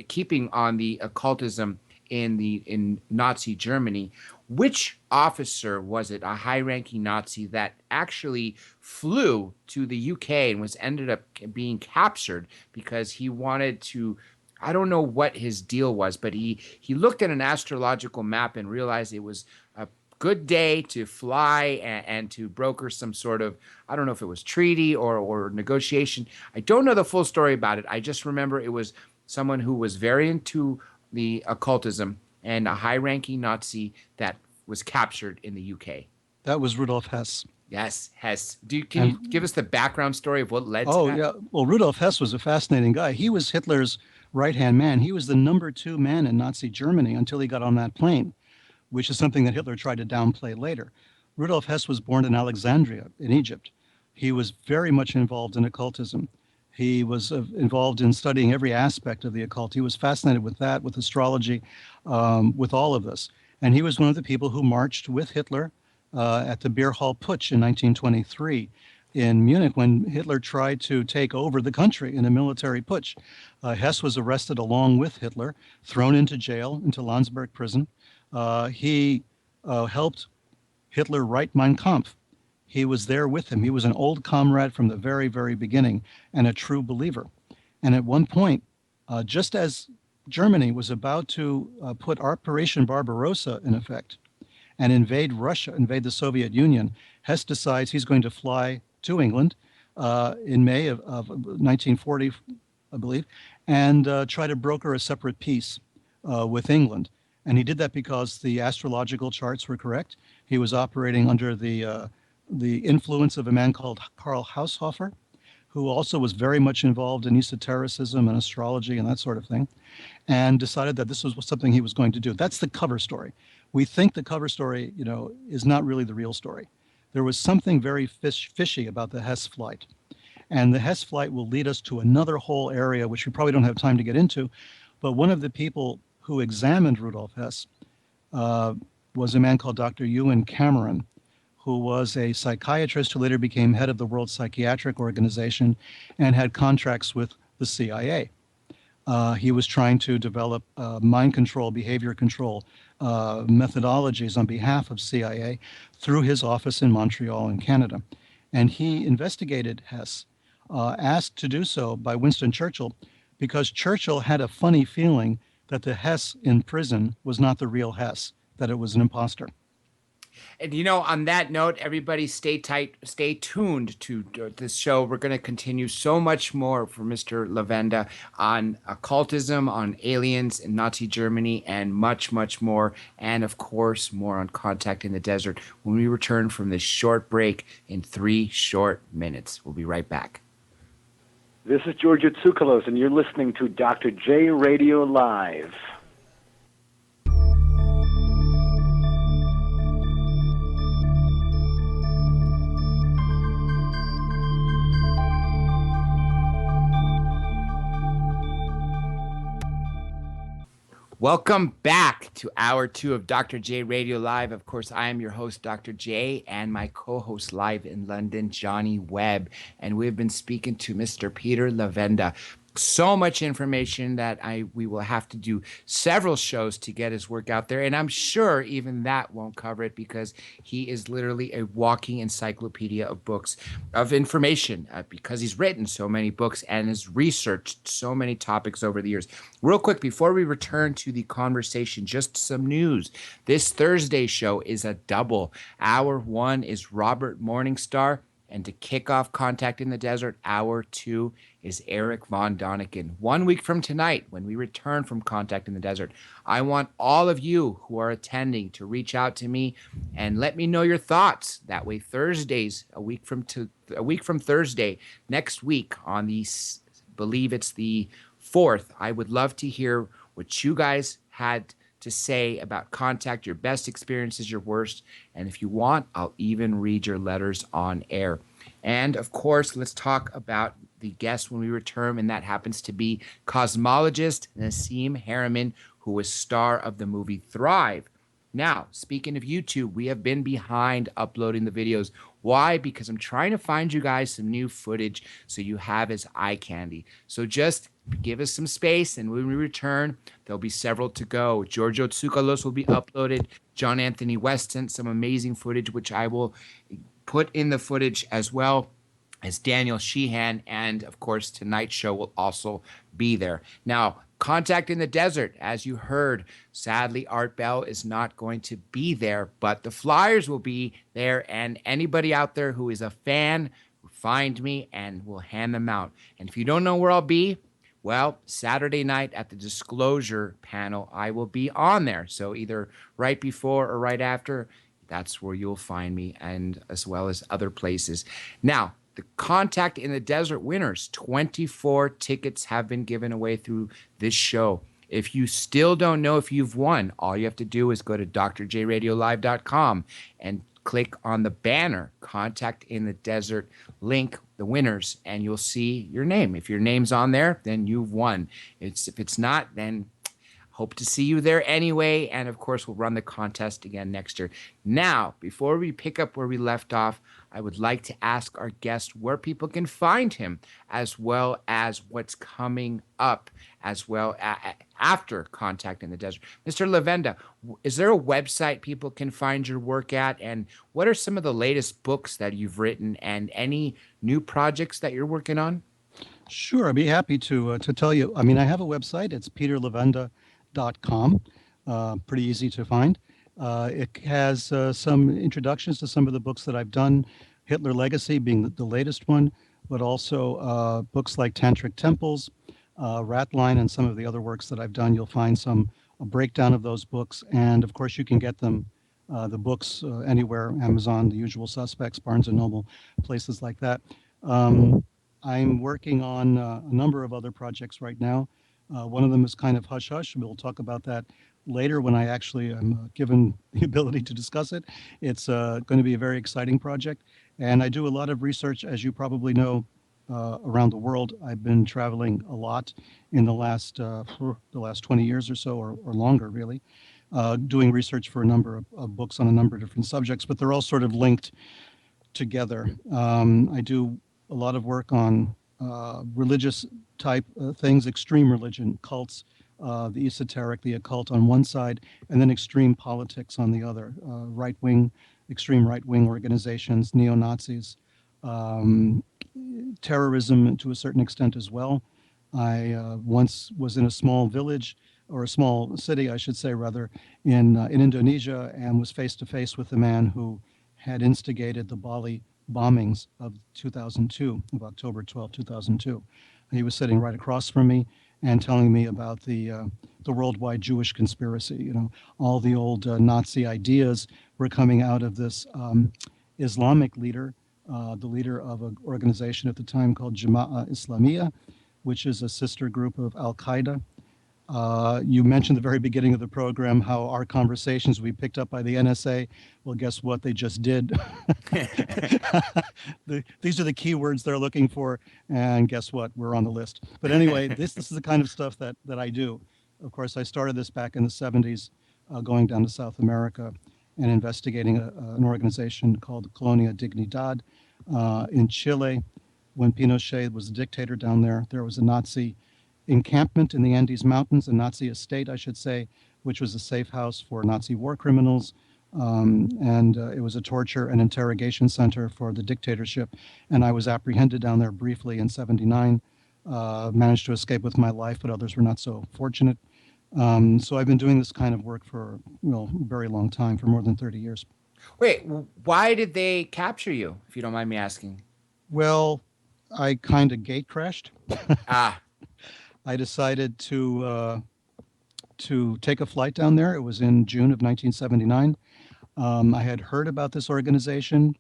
keeping on the occultism in Nazi Germany. Which officer was it, a high-ranking Nazi, that actually flew to the UK and ended up being captured because he wanted to, I don't know what his deal was, but he looked at an astrological map and realized it was a good day to fly and to broker some sort of, I don't know if it was treaty or negotiation. I don't know the full story about it. I just remember it was someone who was very into the occultism and a high-ranking Nazi that was captured in the UK. That was Rudolph Hess. Yes, Hess. Can you give us the background story of what led to that? Oh, yeah. Well, Rudolph Hess was a fascinating guy. He was Hitler's right-hand man. He was the number 2 man in Nazi Germany until he got on that plane. which is something that Hitler tried to downplay later. Rudolph Hess was born in Alexandria in Egypt. He was very much involved in occultism. He was involved in studying every aspect of the occult. He was fascinated with that, with astrology, with all of this. And he was one of the people who marched with Hitler at the Beer Hall Putsch in 1923 in Munich when Hitler tried to take over the country in a military putsch. Hess was arrested along with Hitler, thrown into jail, into Landsberg prison. He helped Hitler write Mein Kampf. He was there with him. He was an old comrade from the very, very beginning and a true believer. And at one point, just as Germany was about to put Operation Barbarossa in effect and invade Russia, invade the Soviet Union, Hess decides he's going to fly to England in May of 1940, I believe, and try to broker a separate peace with England. And he did that because the astrological charts were correct. He was operating under the influence of a man called Karl Haushofer, who also was very much involved in esotericism and astrology and that sort of thing, and decided that this was something he was going to do. That's the cover story. We think the cover story, is not really the real story. There was something very fishy about the Hess flight. And the Hess flight will lead us to another whole area, which we probably don't have time to get into. But one of the people who examined Rudolph Hess was a man called Dr. Ewan Cameron, who was a psychiatrist who later became head of the World Psychiatric Organization and had contracts with the CIA. He was trying to develop mind control, behavior control methodologies on behalf of CIA through his office in Montreal in Canada. And he investigated Hess, asked to do so by Winston Churchill, because Churchill had a funny feeling that the Hess in prison was not the real Hess, that it was an imposter. And on that note, everybody stay tuned to this show. We're going to continue so much more for Mr. Lavenda on occultism, on aliens in Nazi Germany, and much, much more. And of course, more on Contact in the Desert when we return from this short break in 3 short minutes. We'll be right back. This is Georgia Tsoukalos, and you're listening to Dr. J Radio Live. Welcome back to Hour 2 of Dr. J Radio Live. Of course, I am your host, Dr. J, and my co-host live in London, Johnny Webb. And we've been speaking to Mr. Peter Lavenda. So much information that we will have to do several shows to get his work out there. And I'm sure even that won't cover it because he is literally a walking encyclopedia of books, of information, because he's written so many books and has researched so many topics over the years. Real quick, before we return to the conversation, just some news. This Thursday show is a double. Hour 1 is Robert Morningstar. And to kick off Contact in the Desert, Hour 2 is Eric Von Doniken. 1 week from tonight, when we return from Contact in the Desert, I want all of you who are attending to reach out to me and let me know your thoughts. That way, Thursdays, a week from Thursday, next week on believe it's the 4th, I would love to hear what you guys had to say about Contact, your best experiences, your worst. And if you want, I'll even read your letters on air. And of course, let's talk about the guest when we return, and that happens to be cosmologist Nassim Harriman, who was star of the movie Thrive. Now, speaking of YouTube, we have been behind uploading the videos. Why? Because I'm trying to find you guys some new footage so you have as eye candy. So just give us some space, and when we return, there'll be several to go. Giorgio Tsoukalos will be uploaded. John Anthony West sent some amazing footage, which I will put in the footage as well as Daniel Sheehan. And, of course, tonight's show will also be there. Now, Contact in the Desert, as you heard, sadly, Art Bell is not going to be there, but the flyers will be there, and anybody out there who is a fan, find me and we'll hand them out. And if you don't know where I'll be, well, Saturday night at the Disclosure panel, I will be on there. So either right before or right after, that's where you'll find me, and as well as other places. Now, the Contact in the Desert winners, 24 tickets have been given away through this show. If you still don't know if you've won, all you have to do is go to drjradiolive.com and click on the banner, Contact in the Desert link, the winners, and you'll see your name. If your name's on there, then you've won. If it's not, then hope to see you there anyway. And of course, we'll run the contest again next year. Now, before we pick up where we left off, I would like to ask our guest where people can find him, as well as what's coming up, as well after Contact in the Desert. Mr. Lavenda, is there a website people can find your work at? And what are some of the latest books that you've written and any new projects that you're working on? Sure, I'd be happy to tell you. I mean, I have a website. It's peterlavenda.com. Pretty easy to find. It has some introductions to some of the books that I've done, Hitler Legacy being the latest one, but also books like Tantric Temples, Ratline, and some of the other works that I've done. You'll find a breakdown of those books. And of course, you can get them, the books, anywhere, Amazon, the usual suspects, Barnes & Noble, places like that. I'm working on a number of other projects right now. One of them is kind of hush-hush. We'll talk about that later when I actually am given the ability to discuss it. It's going to be a very exciting project. And I do a lot of research, as you probably know, around the world. I've been traveling a lot in the last 20 years or so, or longer, really, doing research for a number of books on a number of different subjects, but they're all sort of linked together. I do a lot of work on religious type things, extreme religion, cults, the esoteric, the occult on one side, and then extreme politics on the other, extreme right-wing organizations, neo-Nazis, terrorism to a certain extent as well. I once was in a small village, or a small city, I should say, rather, in Indonesia, and was face-to-face with the man who had instigated the Bali bombings of 2002, of October 12, 2002. He was sitting right across from me and telling me about the worldwide Jewish conspiracy. You know, all the old Nazi ideas were coming out of this Islamic leader, the leader of an organization at the time called Jama'a Islamiyah, which is a sister group of Al-Qaeda. You mentioned at the very beginning of the program how our conversations we picked up by the NSA. Well, guess what? They just did. These are the keywords they're looking for, and guess what? We're on the list. But anyway, this is the kind of stuff that I do. Of course, I started this back in the 70s, going down to South America and investigating an organization called Colonia Dignidad in Chile. When Pinochet was a dictator down there, there was a Nazi encampment in the Andes Mountains, a Nazi estate, I should say, which was a safe house for Nazi war criminals. And it was a torture and interrogation center for the dictatorship. And I was apprehended down there briefly in '79, managed to escape with my life, but others were not so fortunate. So I've been doing this kind of work for a very long time, for more than 30 years. Wait, why did they capture you, if you don't mind me asking? Well, I kind of gate crashed. Ah. I decided to take a flight down there. It was in June of 1979. I had heard about this organization.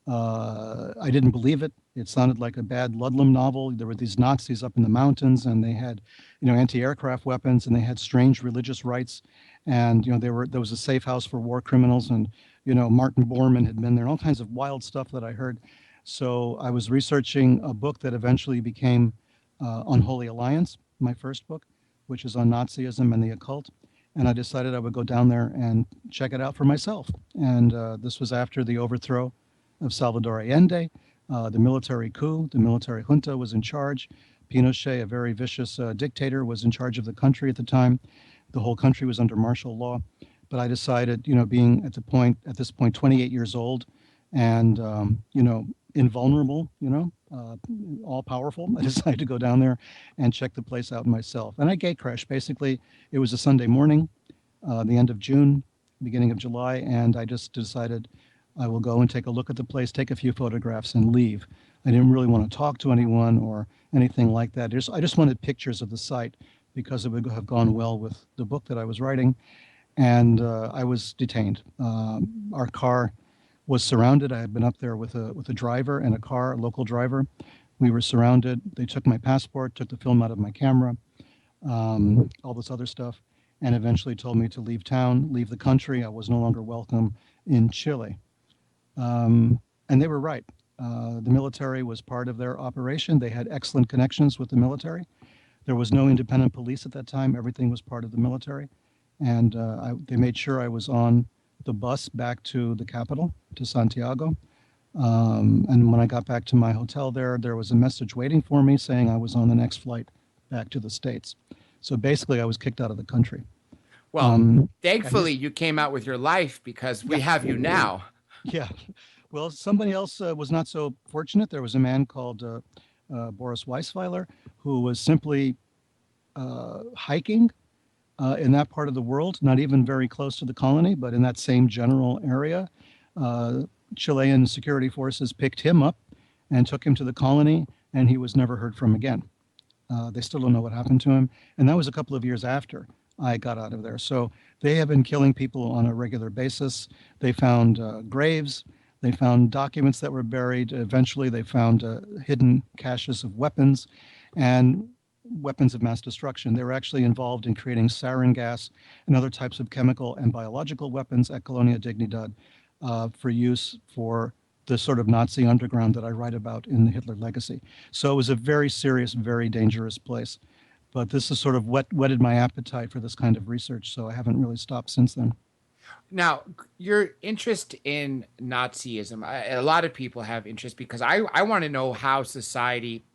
I didn't believe it. It sounded like a bad Ludlum novel. There were these Nazis up in the mountains, and they had, anti-aircraft weapons, and they had strange religious rites. And there was a safe house for war criminals, and Martin Bormann had been there. All kinds of wild stuff that I heard. So I was researching a book that eventually became Unholy Alliance, my first book, which is on Nazism and the occult. And I decided I would go down there and check it out for myself. And this was after the overthrow of Salvador Allende, the military coup. The military junta was in charge. Pinochet, a very vicious dictator, was in charge of the country at the time. The whole country was under martial law. But I decided, being at this point, 28 years old, and invulnerable, all powerful, I decided to go down there and check the place out myself. And I gate crashed. Basically, it was a Sunday morning, the end of June, beginning of July, and I just decided I will go and take a look at the place, take a few photographs, and leave. I didn't really want to talk to anyone or anything like that. I just wanted pictures of the site because it would have gone well with the book that I was writing. And I was detained. Our car was surrounded. I had been up there with a driver and a local driver. We were surrounded. They took my passport, took the film out of my camera. all this other stuff, and eventually told me to leave town, leave the country. I was no longer welcome in Chile. And they were right. The military was part of their operation. They had excellent connections with the military. There was no independent police at that time. Everything was part of the military. And they made sure I was on the bus back to the capital, to Santiago. And when I got back to my hotel there was a message waiting for me saying I was on the next flight back to the States. So basically, I was kicked out of the country. Well, thankfully, you came out with your life because we have you now. Yeah. Well, somebody else was not so fortunate. There was a man called Boris Weisweiler who was simply hiking in that part of the world, not even very close to the colony, but in that same general area. Chilean security forces picked him up and took him to the colony, and he was never heard from again. They still don't know what happened to him. And that was a couple of years after I got out of there. So they have been killing people on a regular basis. They found graves. They found documents that were buried. Eventually, they found hidden caches of weapons and weapons of mass destruction. They were actually involved in creating sarin gas and other types of chemical and biological weapons at Colonia Dignidad for use for the sort of Nazi underground that I write about in the Hitler Legacy. So it was a very serious, very dangerous place. But this has sort of whetted my appetite for this kind of research, so I haven't really stopped since then. Now, your interest in Nazism, a lot of people have interest because I want to know how society,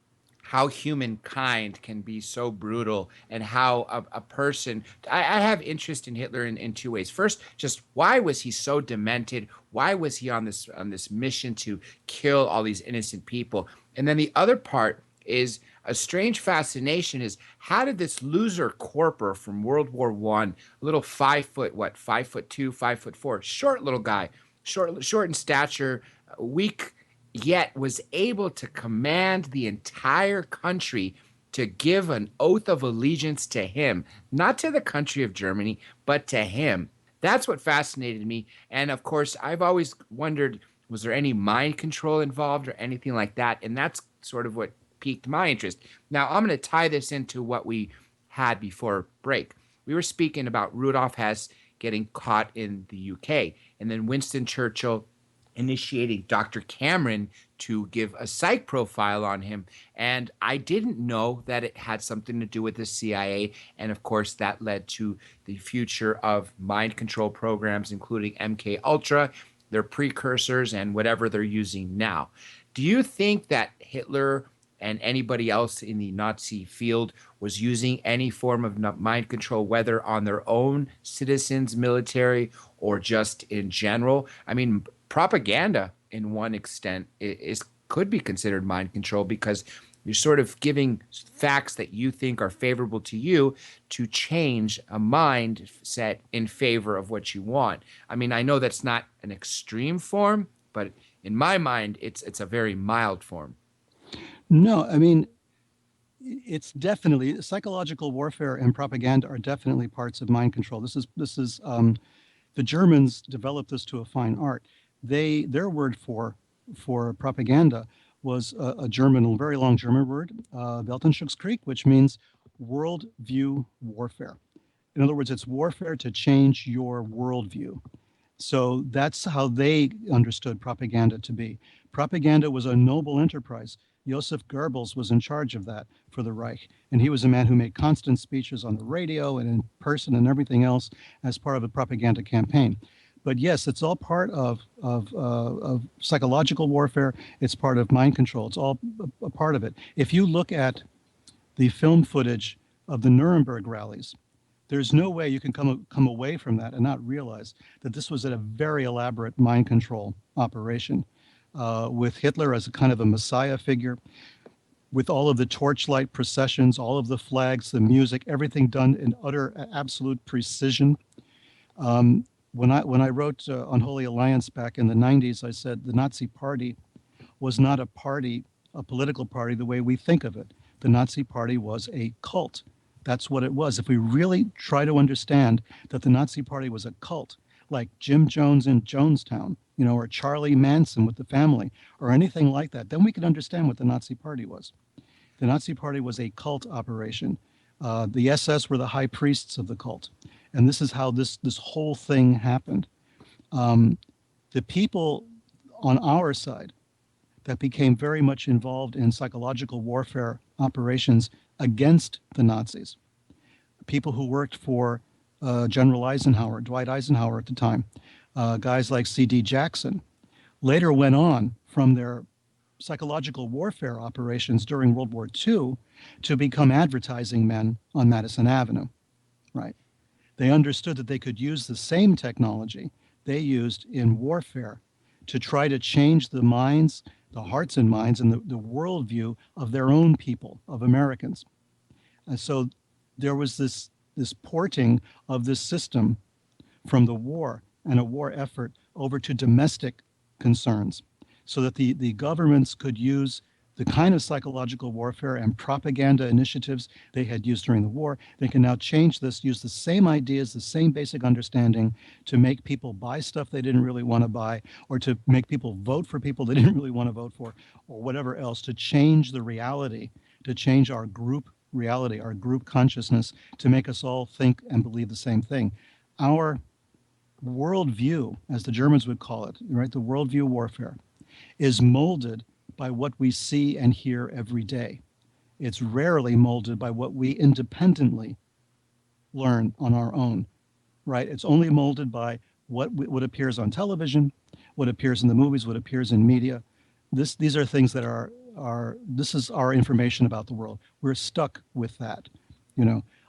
how humankind can be so brutal, and how a person, I have interest in Hitler in two ways. First, just why was he so demented? Why was he on this mission to kill all these innocent people? And then the other part is a strange fascination is how did this loser corporal from World War I, a little 5'2", 5'4", short little guy, short in stature, weak, yet was able to command the entire country to give an oath of allegiance to him, not to the country of Germany, but to him. That's what fascinated me. And of course, I've always wondered, was there any mind control involved or anything like that? And that's sort of what piqued my interest. Now, I'm going to tie this into what we had before break. We were speaking about Rudolph Hess getting caught in the UK, and then Winston Churchill initiating Dr. Cameron to give a psych profile on him. And I didn't know that it had something to do with the CIA. And of course, that led to the future of mind control programs, including MK Ultra, their precursors, and whatever they're using now. Do you think that Hitler and anybody else in the Nazi field was using any form of mind control, whether on their own citizens, military, or just in general? I mean, propaganda, in one extent, could be considered mind control because you're sort of giving facts that you think are favorable to you to change a mindset in favor of what you want. I mean, I know that's not an extreme form, but in my mind, it's a very mild form. No, I mean, it's definitely psychological warfare and propaganda are definitely parts of mind control. This is the Germans developed this to a fine art. Their word for propaganda was a very long German word, Weltanschauungskrieg, which means worldview warfare. In other words, it's warfare to change your worldview. So that's how they understood propaganda to be. Propaganda was a noble enterprise. Joseph Goebbels was in charge of that for the Reich. And he was a man who made constant speeches on the radio and in person and everything else as part of a propaganda campaign. But yes, it's all part of psychological warfare. It's part of mind control. It's all a part of it. If you look at the film footage of the Nuremberg rallies, there's no way you can come away from that and not realize that this was a very elaborate mind control operation with Hitler as a kind of a messiah figure, with all of the torchlight processions, all of the flags, the music, everything done in utter absolute precision. When I wrote Unholy Alliance back in the 90s, I said the Nazi Party was not a party, a political party, the way we think of it. The Nazi Party was a cult. That's what it was. If we really try to understand that the Nazi Party was a cult, like Jim Jones in Jonestown, or Charlie Manson with the family, or anything like that, then we can understand what the Nazi Party was. The Nazi Party was a cult operation. The SS were the high priests of the cult. And this is how this whole thing happened. The people on our side that became very much involved in psychological warfare operations against the Nazis, people who worked for General Eisenhower, Dwight Eisenhower at the time, guys like C.D. Jackson, later went on from their psychological warfare operations during World War II to become advertising men on Madison Avenue, right? They understood that they could use the same technology they used in warfare to try to change the minds, the hearts and minds, and the worldview of their own people, of Americans. And so there was this porting of this system from the war and a war effort over to domestic concerns so that the governments could use the kind of psychological warfare and propaganda initiatives they had used during the war. They can now change this, use the same ideas, the same basic understanding to make people buy stuff they didn't really want to buy, or to make people vote for people they didn't really want to vote for, or whatever else, to change the reality, to change our group reality, our group consciousness, to make us all think and believe the same thing. Our worldview, as the Germans would call it, right, the worldview warfare, is molded by what we see and hear every day. It's rarely molded by what we independently learn on our own, right? It's only molded by what appears on television, what appears in the movies, what appears in media. These are things that this is our information about the world. We're stuck with that,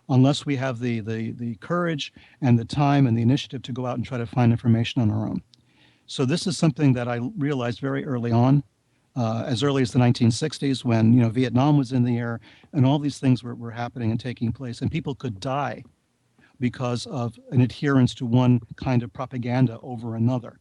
unless we have the courage and the time and the initiative to go out and try to find information on our own. So this is something that I realized very early on, as early as the 1960s, when Vietnam was in the air and all these things were happening and taking place, and people could die because of an adherence to one kind of propaganda over another.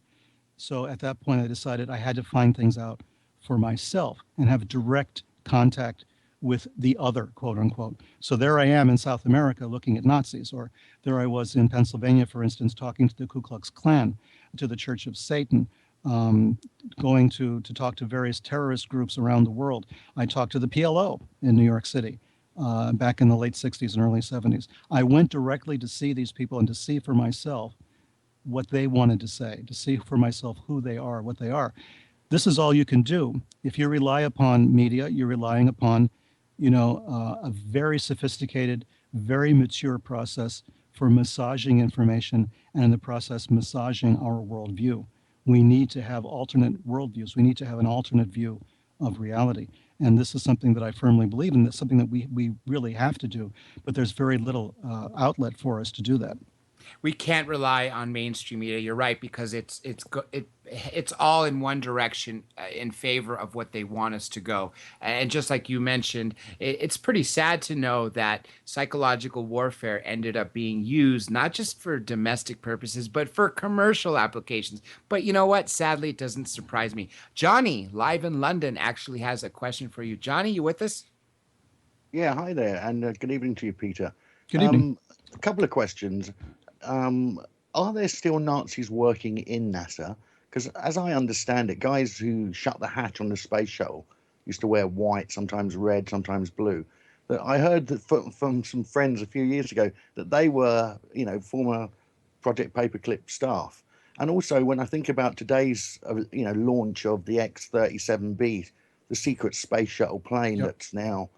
So at that point, I decided I had to find things out for myself and have direct contact with the other, quote unquote. So there I am in South America looking at Nazis, or there I was in Pennsylvania, for instance, talking to the Ku Klux Klan, to the Church of Satan, going to talk to various terrorist groups around the world. I talked to the PLO in New York City back in the late 60s and early 70s. I went directly to see these people and to see for myself what they wanted to say, to see for myself who they are, what they are. This is all you can do. If you rely upon media, you're relying upon, a very sophisticated, very mature process for massaging information, and in the process, massaging our worldview. We need to have alternate worldviews. We need to have an alternate view of reality. And this is something that I firmly believe in. That's something that we really have to do. But there's very little outlet for us to do that. We can't rely on mainstream media. You're right, because it's all in one direction in favor of what they want us to go. And just like you mentioned, it's pretty sad to know that psychological warfare ended up being used not just for domestic purposes, but for commercial applications. But you know what? Sadly, it doesn't surprise me. Johnny, live in London, actually has a question for you. Johnny, you with us? Yeah, hi there, and good evening to you, Peter. Good evening. A couple of questions. Are there still Nazis working in NASA? Because as I understand it, guys who shut the hatch on the space shuttle used to wear white, sometimes red, sometimes blue. But I heard that from some friends a few years ago that they were, former Project Paperclip staff. And also, when I think about today's, launch of the X-37B, the secret space shuttle plane that's now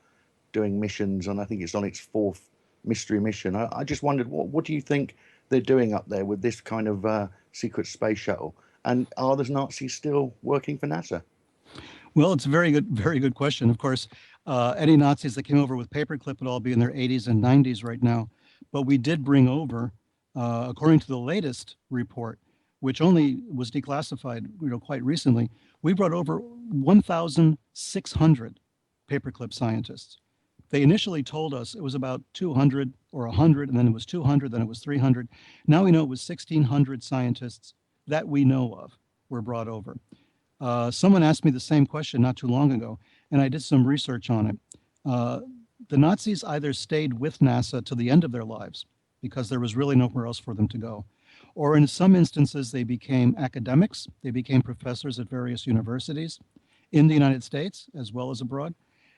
doing missions, and I think it's on its fourth mystery mission. I just wondered, what do you think they're doing up there with this kind of secret space shuttle? And are the Nazis still working for NASA? Well, it's a very good question. Of course, any Nazis that came over with paperclip would all be in their 80s and 90s right now. But we did bring over, according to the latest report, which only was declassified quite recently, we brought over 1,600 paperclip scientists. They initially told us it was about 200 or 100, and then it was 200, then it was 300. Now we know it was 1,600 scientists that we know of were brought over. Someone asked me the same question not too long ago, and I did some research on it. The Nazis either stayed with NASA to the end of their lives because there was really nowhere else for them to go, or in some instances they became academics. They became professors at various universities in the United States as well as abroad.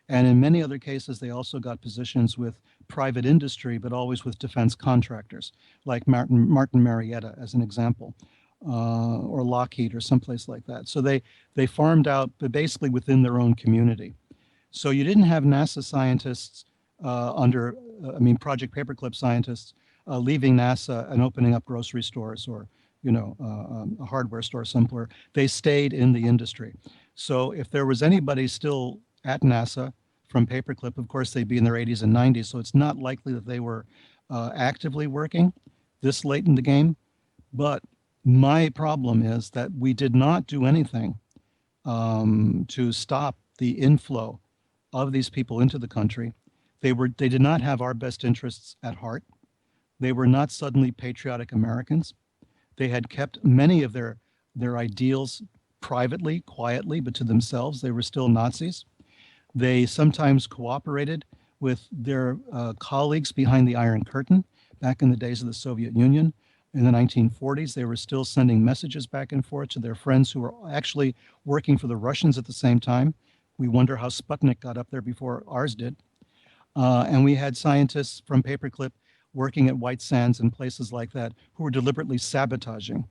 And in many other cases, they also got positions with private industry, but always with defense contractors, like Martin Marietta, as an example, or Lockheed, or someplace like that. So they farmed out, but basically within their own community. So you didn't have NASA scientists Project Paperclip scientists leaving NASA and opening up grocery stores or, a hardware store somewhere. They stayed in the industry. So if there was anybody still at NASA from Paperclip, of course, they'd be in their 80s and 90s. So it's not likely that they were actively working this late in the game. But my problem is that we did not do anything to stop the inflow of these people into the country. They did not have our best interests at heart. They were not suddenly patriotic Americans. They had kept many of their ideals privately, quietly, but to themselves. They were still Nazis. They sometimes cooperated with their colleagues behind the Iron Curtain back in the days of the Soviet Union. In the 1940s, they were still sending messages back and forth to their friends who were actually working for the Russians at the same time. We wonder how Sputnik got up there before ours did. And we had scientists from Paperclip working at White Sands and places like that who were deliberately sabotaging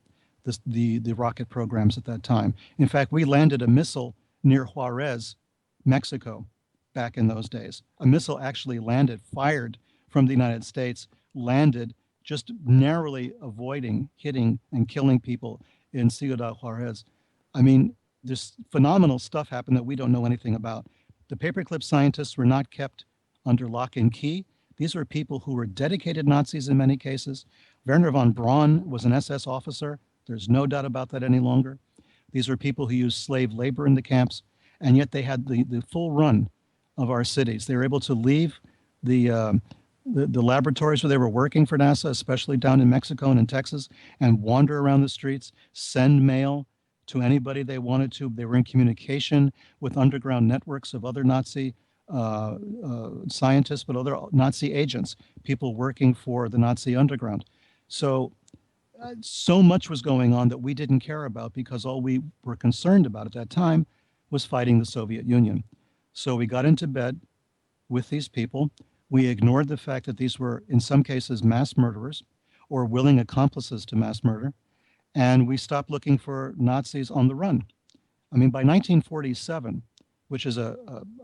the rocket programs at that time. In fact, we landed a missile near Juarez, Mexico, back in those days. A missile actually landed, fired from the United States, landed, just narrowly avoiding hitting and killing people in Ciudad Juarez. I mean, this phenomenal stuff happened that we don't know anything about. The Paperclip scientists were not kept under lock and key. These were people who were dedicated Nazis in many cases. Werner von Braun was an SS officer. There's no doubt about that any longer. These were people who used slave labor in the camps, and yet they had the full run of our cities. They were able to leave the laboratories where they were working for NASA, especially down in Mexico and in Texas, and wander around the streets, send mail to anybody they wanted to. They were in communication with underground networks of other Nazi scientists, but other Nazi agents, people working for the Nazi underground. So much was going on that we didn't care about because all we were concerned about at that time was fighting the Soviet Union. So we got into bed with these people. We ignored the fact that these were, in some cases, mass murderers or willing accomplices to mass murder. And we stopped looking for Nazis on the run. I mean, by 1947, which is a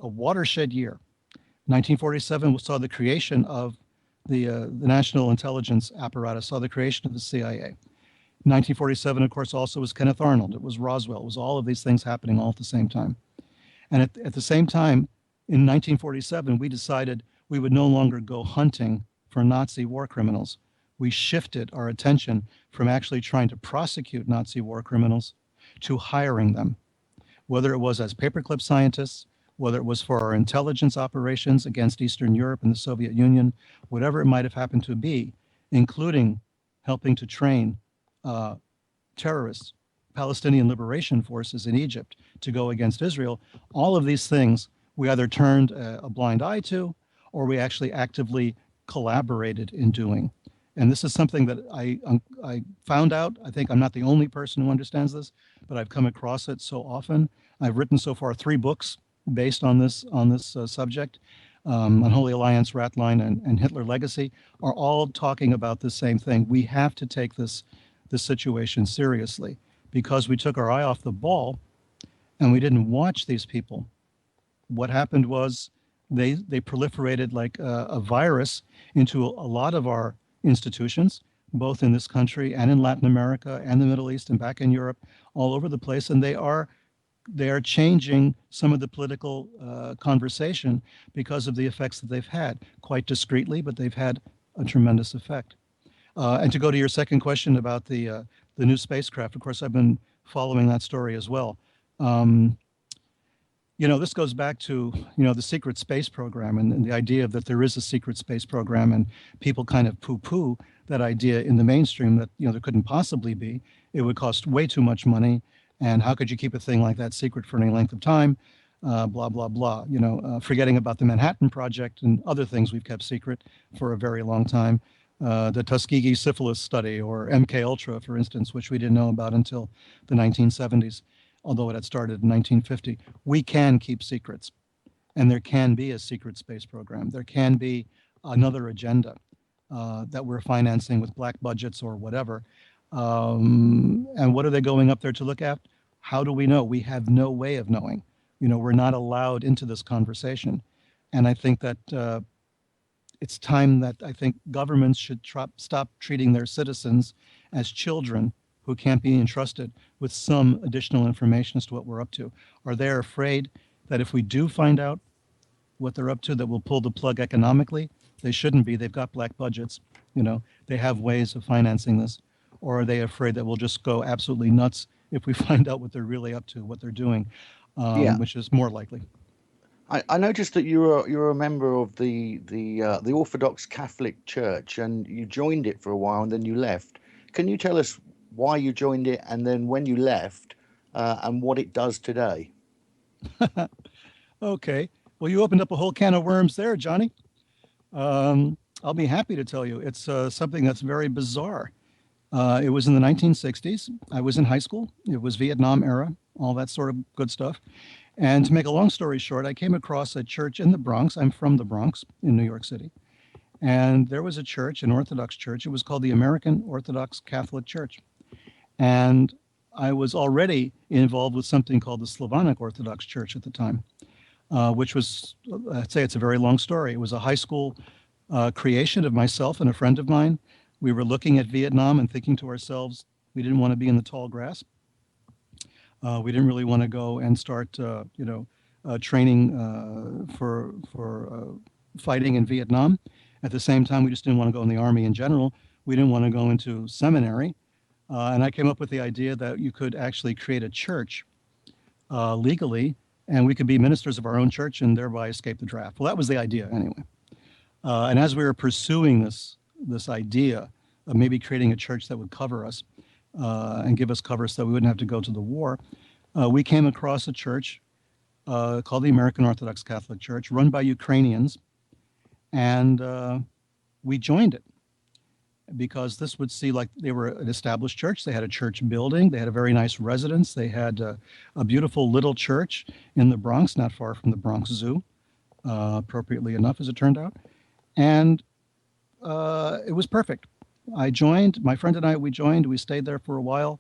watershed year, 1947 saw the creation of the national intelligence apparatus, saw the creation of the CIA. 1947, of course, also was Kenneth Arnold. It was Roswell. It was all of these things happening all at the same time. And at the same time, in 1947, we decided we would no longer go hunting for Nazi war criminals. We shifted our attention from actually trying to prosecute Nazi war criminals to hiring them, whether it was as paperclip scientists, whether it was for our intelligence operations against Eastern Europe and the Soviet Union, whatever it might have happened to be, including helping to train terrorists, Palestinian liberation forces in Egypt to go against Israel. All of these things we either turned a blind eye to, or we actually actively collaborated in doing. And this is something that I found out. I think I'm not the only person who understands this, but I've come across it so often. I've written so far 3 books based on this subject. Unholy Alliance, Ratline, and Hitler Legacy are all talking about the same thing. We have to take this situation seriously because we took our eye off the ball and we didn't watch these people. What happened was they proliferated like a virus into a lot of our institutions, both in this country and in Latin America and the Middle East and back in Europe, all over the place. And they are changing some of the political conversation because of the effects that they've had, quite discreetly, but they've had a tremendous effect. And to go to your second question about the new spacecraft, of course, I've been following that story as well. This goes back to, the secret space program and the idea that there is a secret space program, and people kind of poo-poo that idea in the mainstream that, there couldn't possibly be. It would cost way too much money. And how could you keep a thing like that secret for any length of time? Blah, blah, blah. Forgetting about the Manhattan Project and other things we've kept secret for a very long time. The Tuskegee syphilis study, or MK Ultra, for instance, which we didn't know about until the 1970s, although it had started in 1950. We can keep secrets. And there can be a secret space program. There can be another agenda that we're financing with black budgets or whatever. And what are they going up there to look at? How do we know? We have no way of knowing. We're not allowed into this conversation. And I think that it's time that I think governments should stop treating their citizens as children who can't be entrusted with some additional information as to what we're up to. Are they afraid that if we do find out what they're up to, that we'll pull the plug economically? They shouldn't be. They've got black budgets. They have ways of financing this. Or are they afraid that we'll just go absolutely nuts if we find out what they're really up to, what they're doing, which is more likely. I noticed that you're a member of the Orthodox Catholic Church, and you joined it for a while and then you left. Can you tell us why you joined it and then when you left, and what it does today? Okay. Well, you opened up a whole can of worms there, Johnny. I'll be happy to tell you. It's something that's very bizarre. It was in the 1960s. I was in high school. It was Vietnam era, all that sort of good stuff. And to make a long story short, I came across a church in the Bronx. I'm from the Bronx in New York City. And there was a church, an Orthodox church. It was called the American Orthodox Catholic Church. And I was already involved with something called the Slavonic Orthodox Church at the time, which was, I'd say it's a very long story. It was a high school creation of myself and a friend of mine. We were looking at Vietnam and thinking to ourselves, we didn't want to be in the tall grass. We didn't really want to go and start, training for fighting in Vietnam. At the same time, we just didn't want to go in the Army in general. We didn't want to go into seminary. And I came up with the idea that you could actually create a church legally, and we could be ministers of our own church and thereby escape the draft. Well, that was the idea anyway. And as we were pursuing this idea of maybe creating a church that would cover us and give us cover so that we wouldn't have to go to the war, we came across a church called the American Orthodox Catholic Church, run by Ukrainians, and we joined it because this would see like they were an established church. They had a church building. They had a very nice residence. They had a beautiful little church in the Bronx, not far from the Bronx Zoo, appropriately enough, as it turned out. And it was perfect. I joined, my friend and I, we joined, we stayed there for a while,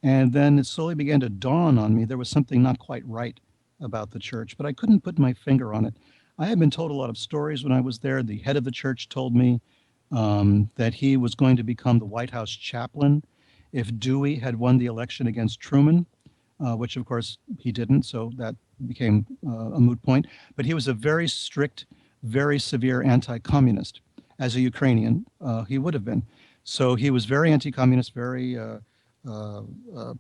and then it slowly began to dawn on me there was something not quite right about the church, but I couldn't put my finger on it. I had been told a lot of stories when I was there. The head of the church told me that he was going to become the White House chaplain if Dewey had won the election against Truman, which of course he didn't, so that became a moot point. But he was a very strict, very severe anti-communist. As a Ukrainian, he would have been. So he was very anti-communist, very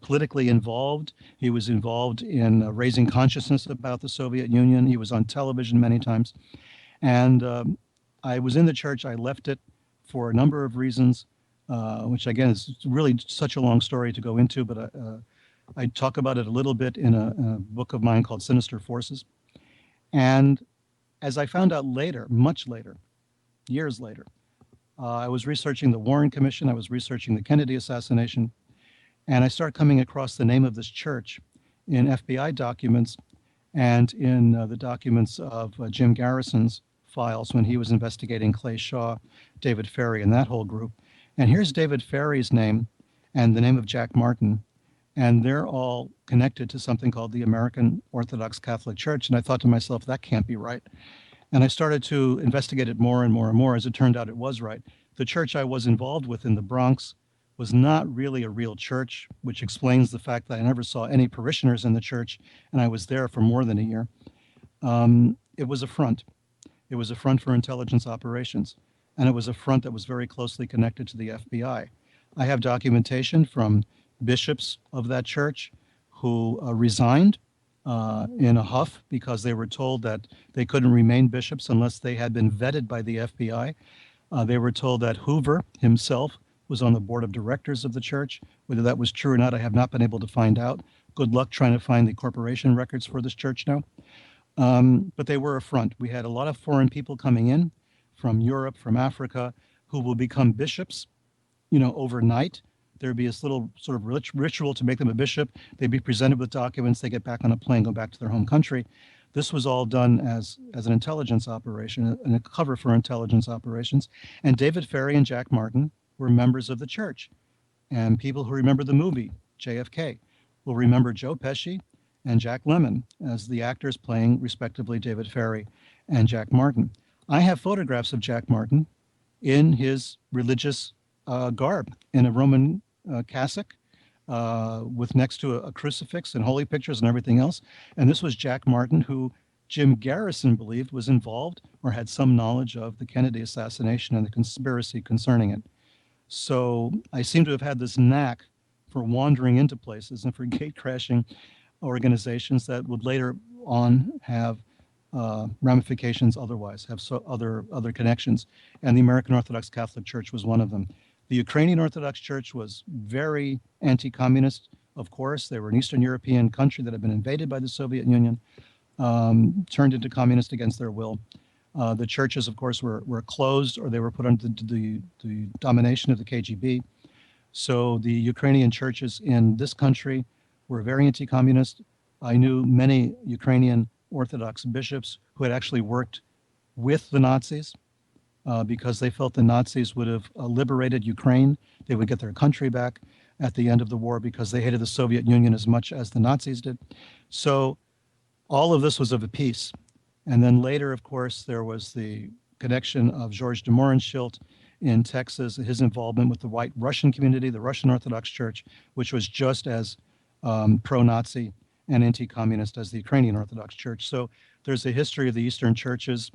politically involved. He was involved in raising consciousness about the Soviet Union. He was on television many times. And I was in the church. I left it for a number of reasons, which again is really such a long story to go into, but I talk about it a little bit in a book of mine called Sinister Forces. And as I found out later, much later, years later, I was researching the Warren Commission. I was researching the Kennedy assassination. And I started coming across the name of this church in FBI documents and in the documents of Jim Garrison's files when he was investigating Clay Shaw, David Ferry, and that whole group. And here's David Ferry's name and the name of Jack Martin. And they're all connected to something called the American Orthodox Catholic Church. And I thought to myself, that can't be right. And I started to investigate it more and more and more. As it turned out, it was right. The church I was involved with in the Bronx was not really a real church, which explains the fact that I never saw any parishioners in the church, and I was there for more than a year. It was a front. It was a front for intelligence operations, and it was a front that was very closely connected to the FBI. I have documentation from bishops of that church who resigned in a huff because they were told that they couldn't remain bishops unless they had been vetted by the FBI. They were told that Hoover himself was on the board of directors of the church. Whether that was true or not, I have not been able to find out. Good luck trying to find the corporation records for this church now. But they were a front. We had a lot of foreign people coming in from Europe, from Africa, who will become bishops, overnight. There'd be this little sort of ritual to make them a bishop. They'd be presented with documents. They get back on a plane, go back to their home country. This was all done as an intelligence operation, and a cover for intelligence operations. And David Ferrie and Jack Martin were members of the church. And people who remember the movie JFK will remember Joe Pesci and Jack Lemmon as the actors playing, respectively, David Ferrie and Jack Martin. I have photographs of Jack Martin in his religious garb, in a Roman cassock, with next to a crucifix and holy pictures and everything else. And this was Jack Martin, who Jim Garrison believed was involved or had some knowledge of the Kennedy assassination and the conspiracy concerning it. So I seem to have had this knack for wandering into places and for gate crashing organizations that would later on have ramifications otherwise, have other connections. And the American Orthodox Catholic Church was one of them. The Ukrainian Orthodox Church was very anti-communist, of course. They were an Eastern European country that had been invaded by the Soviet Union, turned into communist against their will. The churches, of course, were closed, or they were put under the domination of the KGB. So the Ukrainian churches in this country were very anti-communist. I knew many Ukrainian Orthodox bishops who had actually worked with the Nazis because they felt the Nazis would have liberated Ukraine. They would get their country back at the end of the war because they hated the Soviet Union as much as the Nazis did. So all of this was of a piece. And then later, of course, there was the connection of George de Mohrenschildt in Texas, his involvement with the white Russian community, the Russian Orthodox Church, which was just as pro-Nazi and anti-communist as the Ukrainian Orthodox Church. So there's a history of the Eastern churches.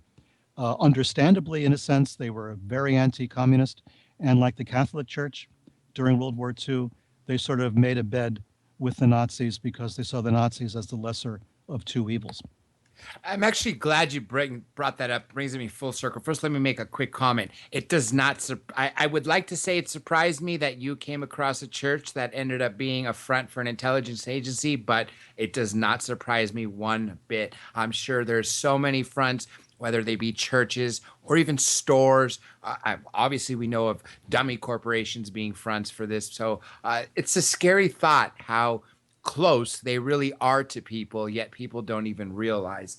Understandably, in a sense, they were very anti-communist. And like the Catholic Church during World War II, they sort of made a bed with the Nazis because they saw the Nazis as the lesser of two evils. I'm actually glad you brought that up. Brings me full circle. First, let me make a quick comment. It does not. I would like to say it surprised me that you came across a church that ended up being a front for an intelligence agency, but it does not surprise me one bit. I'm sure there's so many fronts, whether they be churches or even stores. Obviously, we know of dummy corporations being fronts for this. So it's a scary thought how close they really are to people, yet people don't even realize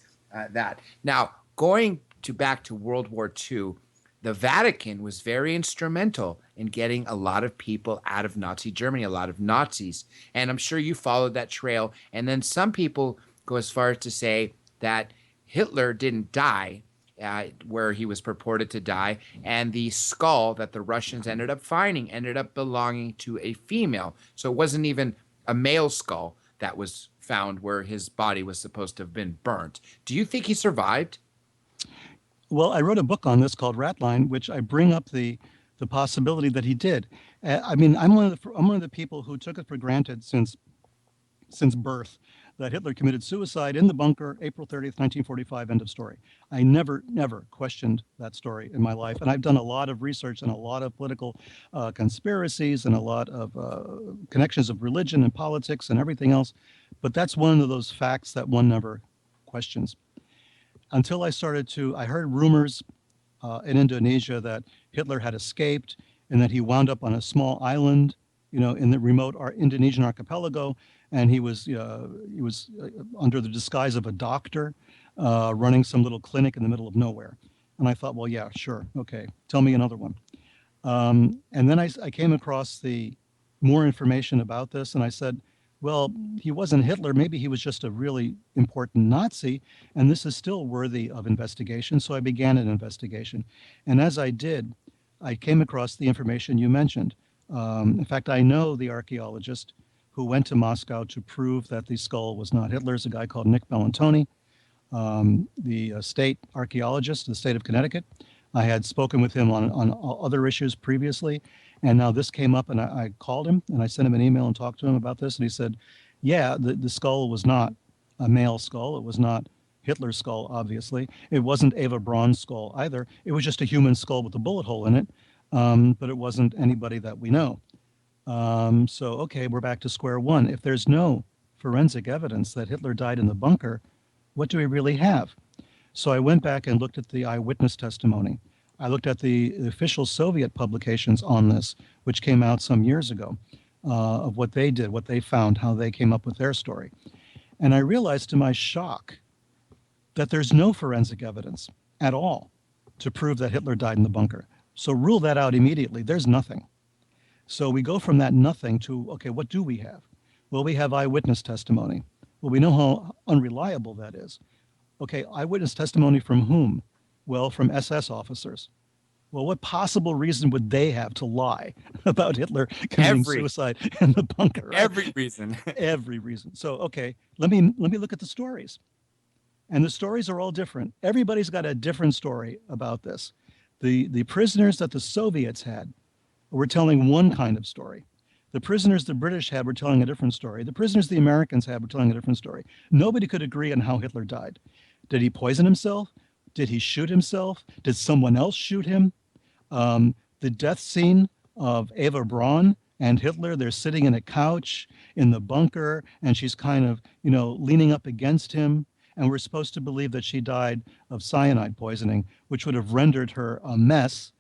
that. Now, going back to World War II, the Vatican was very instrumental in getting a lot of people out of Nazi Germany, a lot of Nazis. And I'm sure you followed that trail. And then some people go as far as to say that Hitler didn't die where he was purported to die, and the skull that the Russians ended up finding ended up belonging to a female. So it wasn't even a male skull that was found where his body was supposed to have been burnt. Do you think he survived? Well, I wrote a book on this called Ratline, which I bring up the possibility that he did. I mean, I'm one of the people who took it for granted since birth that Hitler committed suicide in the bunker, April 30th, 1945, end of story. I never questioned that story in my life. And I've done a lot of research and a lot of political conspiracies and a lot of connections of religion and politics and everything else. But that's one of those facts that one never questions. Until I heard rumors in Indonesia that Hitler had escaped and that he wound up on a small island, in the remote Indonesian archipelago, and he was under the disguise of a doctor running some little clinic in the middle of nowhere. And I thought, well, yeah, sure, okay, tell me another one. And then I came across more information about this, and I said, well, he wasn't Hitler. Maybe he was just a really important Nazi, and this is still worthy of investigation. So I began an investigation. And as I did, I came across the information you mentioned. In fact, I know the archaeologist who went to Moscow to prove that the skull was not Hitler's, a guy called Nick Bellantoni, the state archaeologist in the state of Connecticut. I had spoken with him on other issues previously, and now this came up, and I called him, and I sent him an email and talked to him about this, and he said, yeah, the skull was not a male skull. It was not Hitler's skull, obviously. It wasn't Eva Braun's skull either. It was just a human skull with a bullet hole in it, but it wasn't anybody that we know. So, okay, we're back to square one. If there's no forensic evidence that Hitler died in the bunker, what do we really have? So I went back and looked at the eyewitness testimony. I looked at the official Soviet publications on this, which came out some years ago, of what they did, what they found, how they came up with their story. And I realized to my shock that there's no forensic evidence at all to prove that Hitler died in the bunker. So rule that out immediately. There's nothing. So we go from that nothing to, okay, what do we have? Well, we have eyewitness testimony. Well, we know how unreliable that is. Okay, eyewitness testimony from whom? Well, from SS officers. Well, what possible reason would they have to lie about Hitler committing suicide in the bunker? Right? Every reason. Every reason. So, okay, let me look at the stories. And the stories are all different. Everybody's got a different story about this. The prisoners that the Soviets had were telling one kind of story. The prisoners the British had were telling a different story. The prisoners the Americans had were telling a different story. Nobody could agree on how Hitler died. Did he poison himself? Did he shoot himself? Did someone else shoot him? The death scene of Eva Braun and Hitler, they're sitting in a couch in the bunker, and she's kind of, leaning up against him. And we're supposed to believe that she died of cyanide poisoning, which would have rendered her a mess.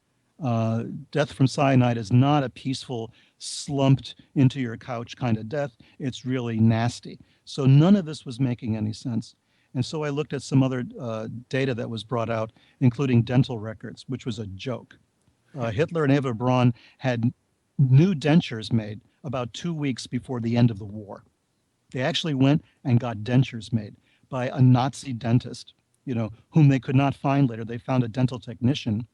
Death from cyanide is not a peaceful, slumped into your couch kind of death. It's really nasty. So none of this was making any sense. And so I looked at some other data that was brought out, including dental records, which was a joke. Hitler and Eva Braun had new dentures made about 2 weeks before the end of the war. They actually went and got dentures made by a Nazi dentist, whom they could not find later. They found a dental technician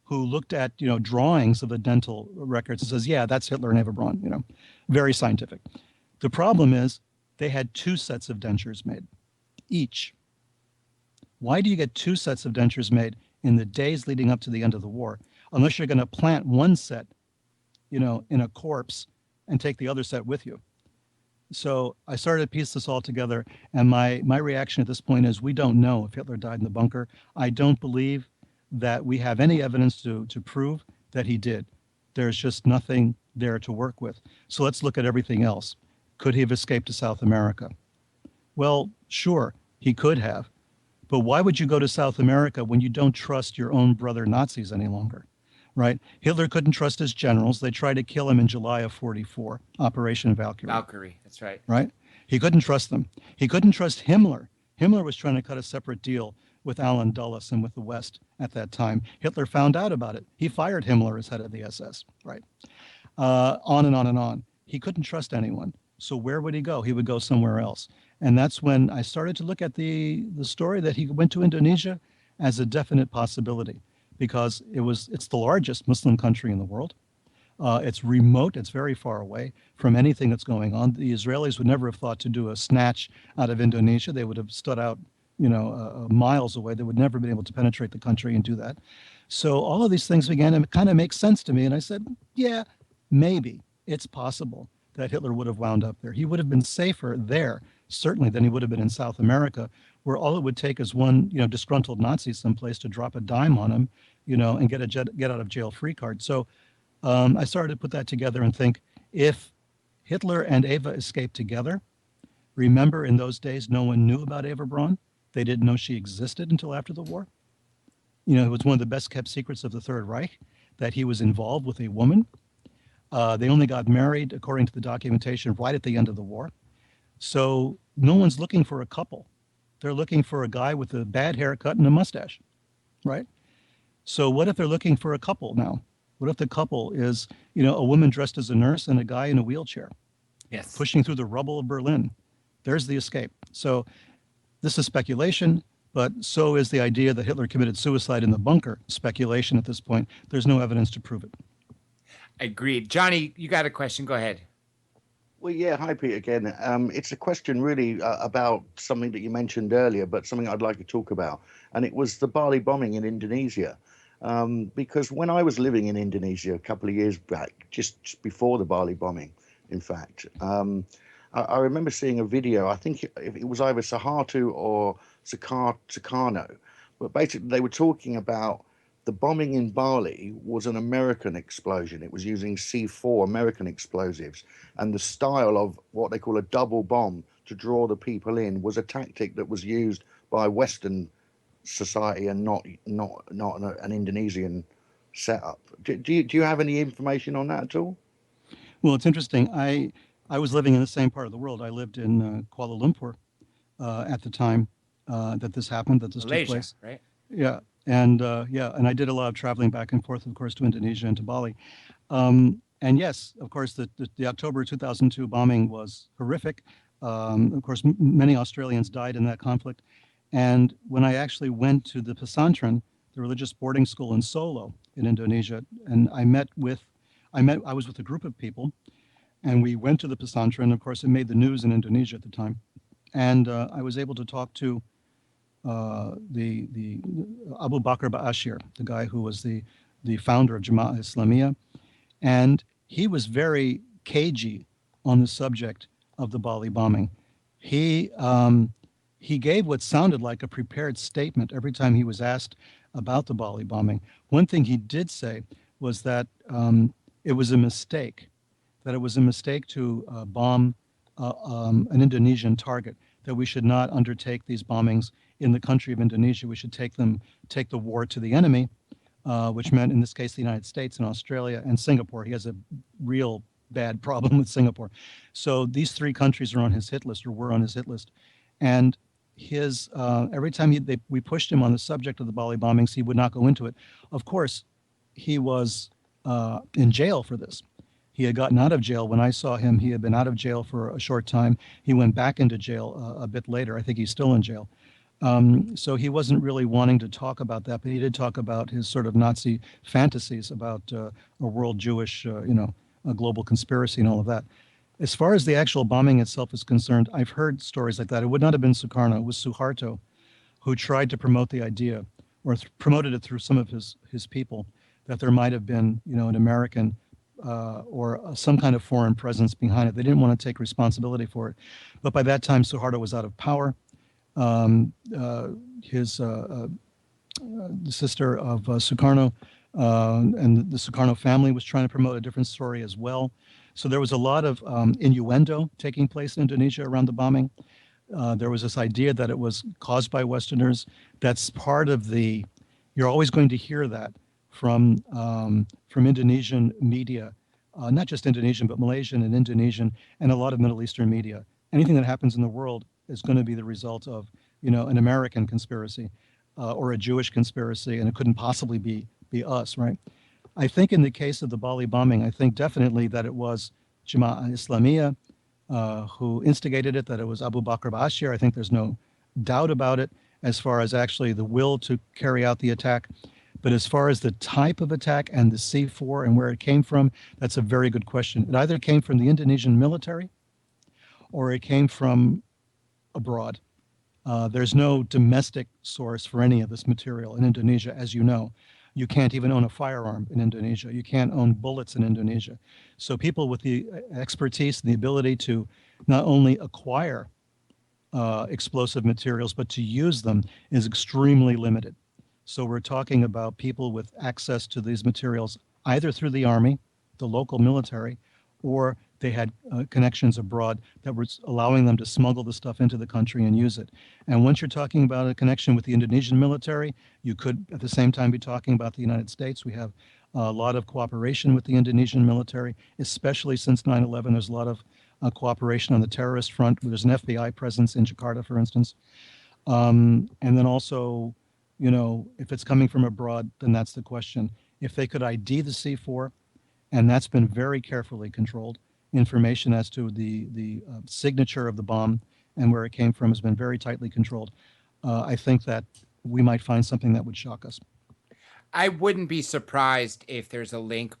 who looked at, drawings of the dental records and says, yeah, that's Hitler and Eva Braun, very scientific. The problem is they had 2 sets of dentures made each. Why do you get 2 sets of dentures made in the days leading up to the end of the war, unless you're going to plant one set, in a corpse and take the other set with you? So I started to piece this all together, and my reaction at this point is we don't know if Hitler died in the bunker. I don't believe that we have any evidence to prove that he did. There's just nothing there to work with. So let's look at everything else. Could he have escaped to South America? Well, sure, he could have. But why would you go to South America when you don't trust your own brother Nazis any longer? Right? Hitler couldn't trust his generals. They tried to kill him in July of 44, Operation Valkyrie. Valkyrie, that's right. Right? He couldn't trust them. He couldn't trust Himmler. Himmler was trying to cut a separate deal with Allen Dulles and with the West at that time. Hitler found out about it. He fired Himmler as head of the SS. Right? On and on and on. He couldn't trust anyone. So where would he go? He would go somewhere else. And that's when I started to look at the story that he went to Indonesia as a definite possibility, because it's the largest Muslim country in the world. It's remote. It's very far away from anything that's going on. The Israelis would never have thought to do a snatch out of Indonesia. They would have stood out, miles away. They would never have been able to penetrate the country and do that. So all of these things began to kind of make sense to me. And I said, yeah, maybe it's possible that Hitler would have wound up there. He would have been safer there, certainly, than he would have been in South America, where all it would take is one, disgruntled Nazi someplace to drop a dime on him, and get a get out of jail free card. So I started to put that together and think, if Hitler and Eva escaped together, remember in those days no one knew about Eva Braun. They didn't know she existed until after the war. It was one of the best kept secrets of the Third Reich that he was involved with a woman. They only got married, according to the documentation, right at the end of the war. So no one's looking for a couple. They're looking for a guy with a bad haircut and a mustache, right? So what if they're looking for a couple now? What if the couple is, a woman dressed as a nurse and a guy in a wheelchair, Yes, pushing through the rubble of Berlin? There's the escape. So this is speculation, but so is the idea that Hitler committed suicide in the bunker. Speculation at this point. There's no evidence to prove it. agreed. Johnny, you got a question? Go ahead. Well, yeah. Hi, Pete, again. It's a question really about something that you mentioned earlier, but something I'd like to talk about. And it was the Bali bombing in Indonesia. Because when I was living in Indonesia a couple of years back, just before the Bali bombing, in fact, I remember seeing a video. I think it was either Suharto or Sukarno. But basically, they were talking about the bombing in Bali was an American explosion. It was using C4 American explosives, and the style of what they call a double bomb to draw the people in was a tactic that was used by Western society and not an Indonesian setup. Do you have any information on that at all? Well, it's interesting. I was living in the same part of the world. I lived in Kuala Lumpur at the time. that this happened, that this took Malaysia, place. right? Yeah, and and I did a lot of traveling back and forth, of course, to Indonesia and to Bali. And yes, of course, the October 2002 bombing was horrific. Of course, many Australians died in that conflict. And when I actually went to the pesantren, the religious boarding school in Solo in Indonesia, and I was with a group of people, and we went to the pesantren. Of course, it made the news in Indonesia at the time. And I was able to talk to the Abu Bakr Ba'ashir, the guy who was the founder of Jama'at Islamiyah, and he was very cagey on the subject of the Bali bombing. He gave what sounded like a prepared statement every time he was asked about the Bali bombing. One thing he did say was that it was a mistake, that it was a mistake to bomb an Indonesian target, that we should not undertake these bombings in the country of Indonesia. We should take the war to the enemy, which meant in this case the United States and Australia and Singapore. He has a real bad problem with Singapore. So these three countries are on his hit list, or were on his hit list. And his every time we pushed him on the subject of the Bali bombings, he would not go into it. Of course, he was in jail for this. He had gotten out of jail. When I saw him, he had been out of jail for a short time. He went back into jail a bit later. I think he's still in jail. So he wasn't really wanting to talk about that, but he did talk about his sort of Nazi fantasies about a world Jewish, a global conspiracy and all of that. As far as the actual bombing itself is concerned, I've heard stories like that. It would not have been Sukarno. It was Suharto who tried to promote the idea, or promoted it through some of his people, that there might have been, an American or some kind of foreign presence behind it. They didn't want to take responsibility for it. But by that time, Suharto was out of power. The sister of Sukarno and the Sukarno family was trying to promote a different story as well. So there was a lot of innuendo taking place in Indonesia around the bombing. There was this idea that it was caused by Westerners. That's part of you're always going to hear that from Indonesian media, not just Indonesian, but Malaysian and Indonesian and a lot of Middle Eastern media. Anything that happens in the world is going to be the result of, an American conspiracy or a Jewish conspiracy, and it couldn't possibly be us, right? I think in the case of the Bali bombing, I think definitely that it was Jama'at Islamiyah who instigated it, that it was Abu Bakr Ba'ashir. I think there's no doubt about it as far as actually the will to carry out the attack. But as far as the type of attack and the C4 and where it came from, that's a very good question. It either came from the Indonesian military or it came from abroad. There's no domestic source for any of this material in Indonesia, as you know. You can't even own a firearm in Indonesia. You can't own bullets in Indonesia. So people with the expertise and the ability to not only acquire explosive materials, but to use them is extremely limited. So we're talking about people with access to these materials either through the army, the local military, or they had connections abroad that were allowing them to smuggle the stuff into the country and use it. And once you're talking about a connection with the Indonesian military, you could at the same time be talking about the United States. We have a lot of cooperation with the Indonesian military, especially since 9/11. There's a lot of cooperation on the terrorist front. There's an FBI presence in Jakarta, for instance. And then also, if it's coming from abroad, then that's the question. If they could ID the C4, and that's been very carefully controlled, information as to the signature of the bomb and where it came from has been very tightly controlled. I think that we might find something that would shock us. I wouldn't be surprised if there's a link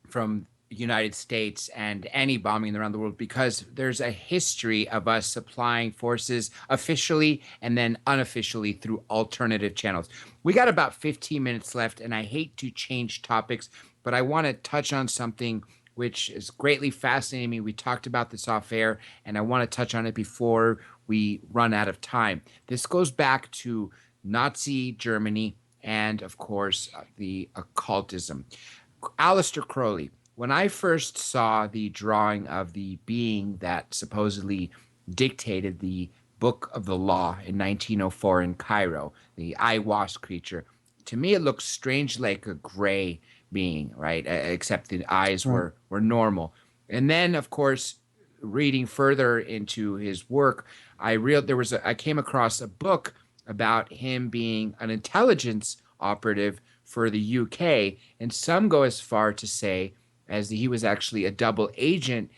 from the United States and any bombing around the world, because there's a history of us supplying forces officially and then unofficially through alternative channels. We got about 15 minutes left, and I hate to change topics, but I want to touch on something which is greatly fascinating me. We talked about this off air, and I want to touch on it before we run out of time. This goes back to Nazi Germany and, of course, the occultism. Aleister Crowley, when I first saw the drawing of the being that supposedly dictated the Book of the Law in 1904 in Cairo, the Aiwass creature, to me it looked strange like a gray being, right? Except the eyes were normal. And then, of course, reading further into his work, I came across a book about him being an intelligence operative for the UK, and some go as far to say as he was actually a double agent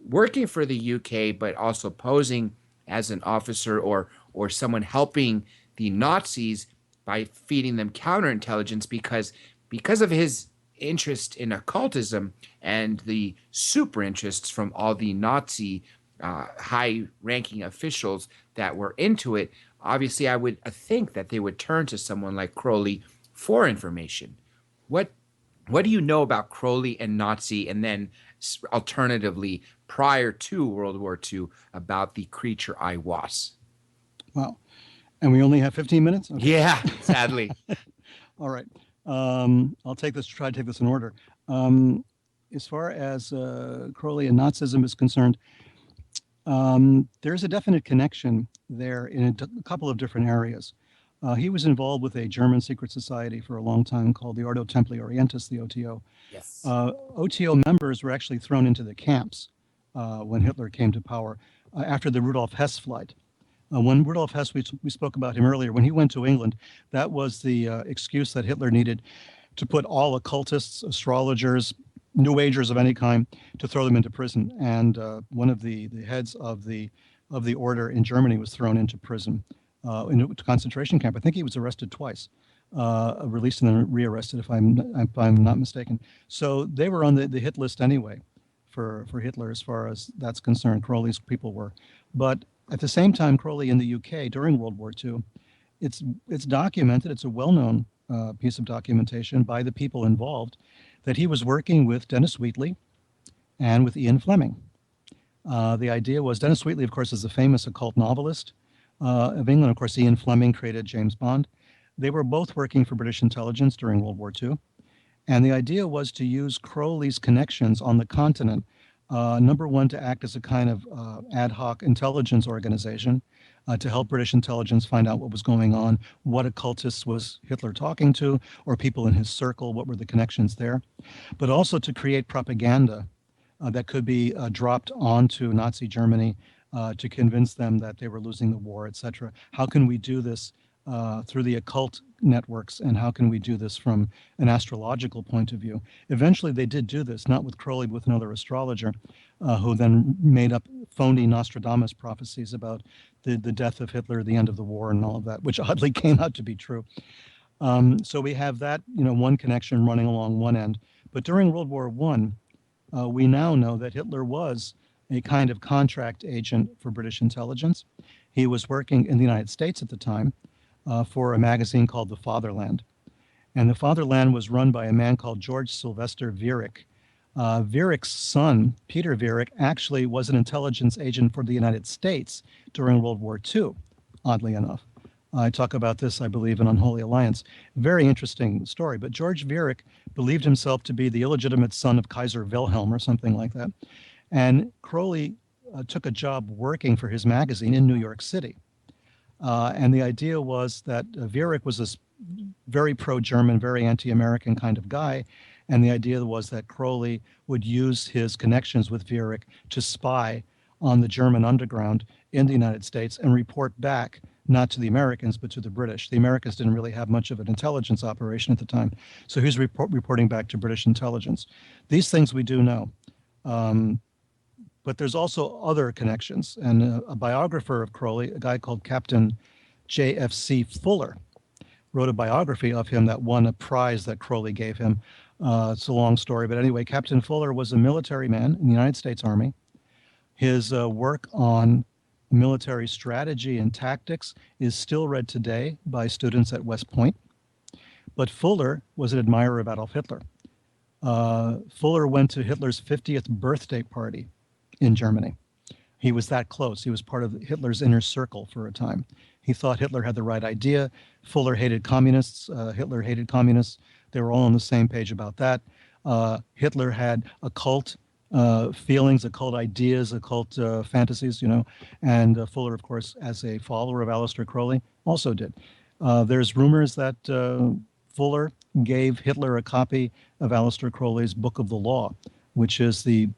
working for the UK, but also posing as an officer or someone helping the Nazis by feeding them counterintelligence because of his interest in occultism and the super interests from all the Nazi high-ranking officials that were into it. Obviously, I would think that they would turn to someone like Crowley for information. What do you know about Crowley and Nazi, and then alternatively, prior to World War II, about the creature I was? Wow. And we only have 15 minutes? Okay. Yeah, sadly. All right. I'll try to take this in order. As far as Crowley and Nazism is concerned, there's a definite connection there in a couple of different areas. He was involved with a German secret society for a long time called the Ordo Templi Orientis, the OTO. Yes. OTO members were actually thrown into the camps when Hitler came to power after the Rudolph Hess flight. When Rudolph Hess, we spoke about him earlier, when he went to England, that was the excuse that Hitler needed to put all occultists, astrologers, New Agers of any kind, to throw them into prison. And one of the heads of the order in Germany was thrown into prison, in a concentration camp. I think he was arrested twice, released and then rearrested, if I'm not mistaken. So they were on the hit list anyway for Hitler as far as that's concerned. Crowley's people were. But at the same time, Crowley in the UK during World War II, it's documented, it's a well-known piece of documentation by the people involved, that he was working with Dennis Wheatley and with Ian Fleming. The idea was, Dennis Wheatley, of course, is a famous occult novelist of England. Of course, Ian Fleming created James Bond. They were both working for British intelligence during World War II. And the idea was to use Crowley's connections on the continent, number one, to act as a kind of ad hoc intelligence organization to help British intelligence find out what was going on, what occultists was Hitler talking to, or people in his circle, what were the connections there, but also to create propaganda that could be dropped onto Nazi Germany to convince them that they were losing the war, etc. How can we do this through the occult networks, and how can we do this from an astrological point of view? Eventually they did do this, not with Crowley, but with another astrologer who then made up phony Nostradamus prophecies about the death of Hitler, the end of the war, and all of that, which oddly came out to be true. So we have that, one connection running along one end. But during World War I, we now know that Hitler was a kind of contract agent for British intelligence. He was working in the United States at the time for a magazine called The Fatherland. And The Fatherland was run by a man called George Sylvester Viereck. Viereck's son, Peter Viereck, actually was an intelligence agent for the United States during World War II, oddly enough. I talk about this, I believe, in Unholy Alliance. Very interesting story. But George Viereck believed himself to be the illegitimate son of Kaiser Wilhelm or something like that. And Crowley took a job working for his magazine in New York City. And the idea was that Viereck was this very pro-German, very anti-American kind of guy. And the idea was that Crowley would use his connections with Viereck to spy on the German underground in the United States and report back, not to the Americans, but to the British. The Americans didn't really have much of an intelligence operation at the time. So he was reporting back to British intelligence. These things we do know. But there's also other connections. And a biographer of Crowley, a guy called Captain J.F.C. Fuller, wrote a biography of him that won a prize that Crowley gave him. It's a long story, but anyway, Captain Fuller was a military man in the United States Army. His work on military strategy and tactics is still read today by students at West Point. But Fuller was an admirer of Adolf Hitler. Fuller went to Hitler's 50th birthday party in Germany. He was that close. He was part of Hitler's inner circle for a time. He thought Hitler had the right idea. Fuller hated communists. Hitler hated communists. They were all on the same page about that. Hitler had occult feelings, occult ideas, occult fantasies, and Fuller, of course, as a follower of Aleister Crowley, also did. There's rumors that Fuller gave Hitler a copy of Aleister Crowley's Book of the Law, which is the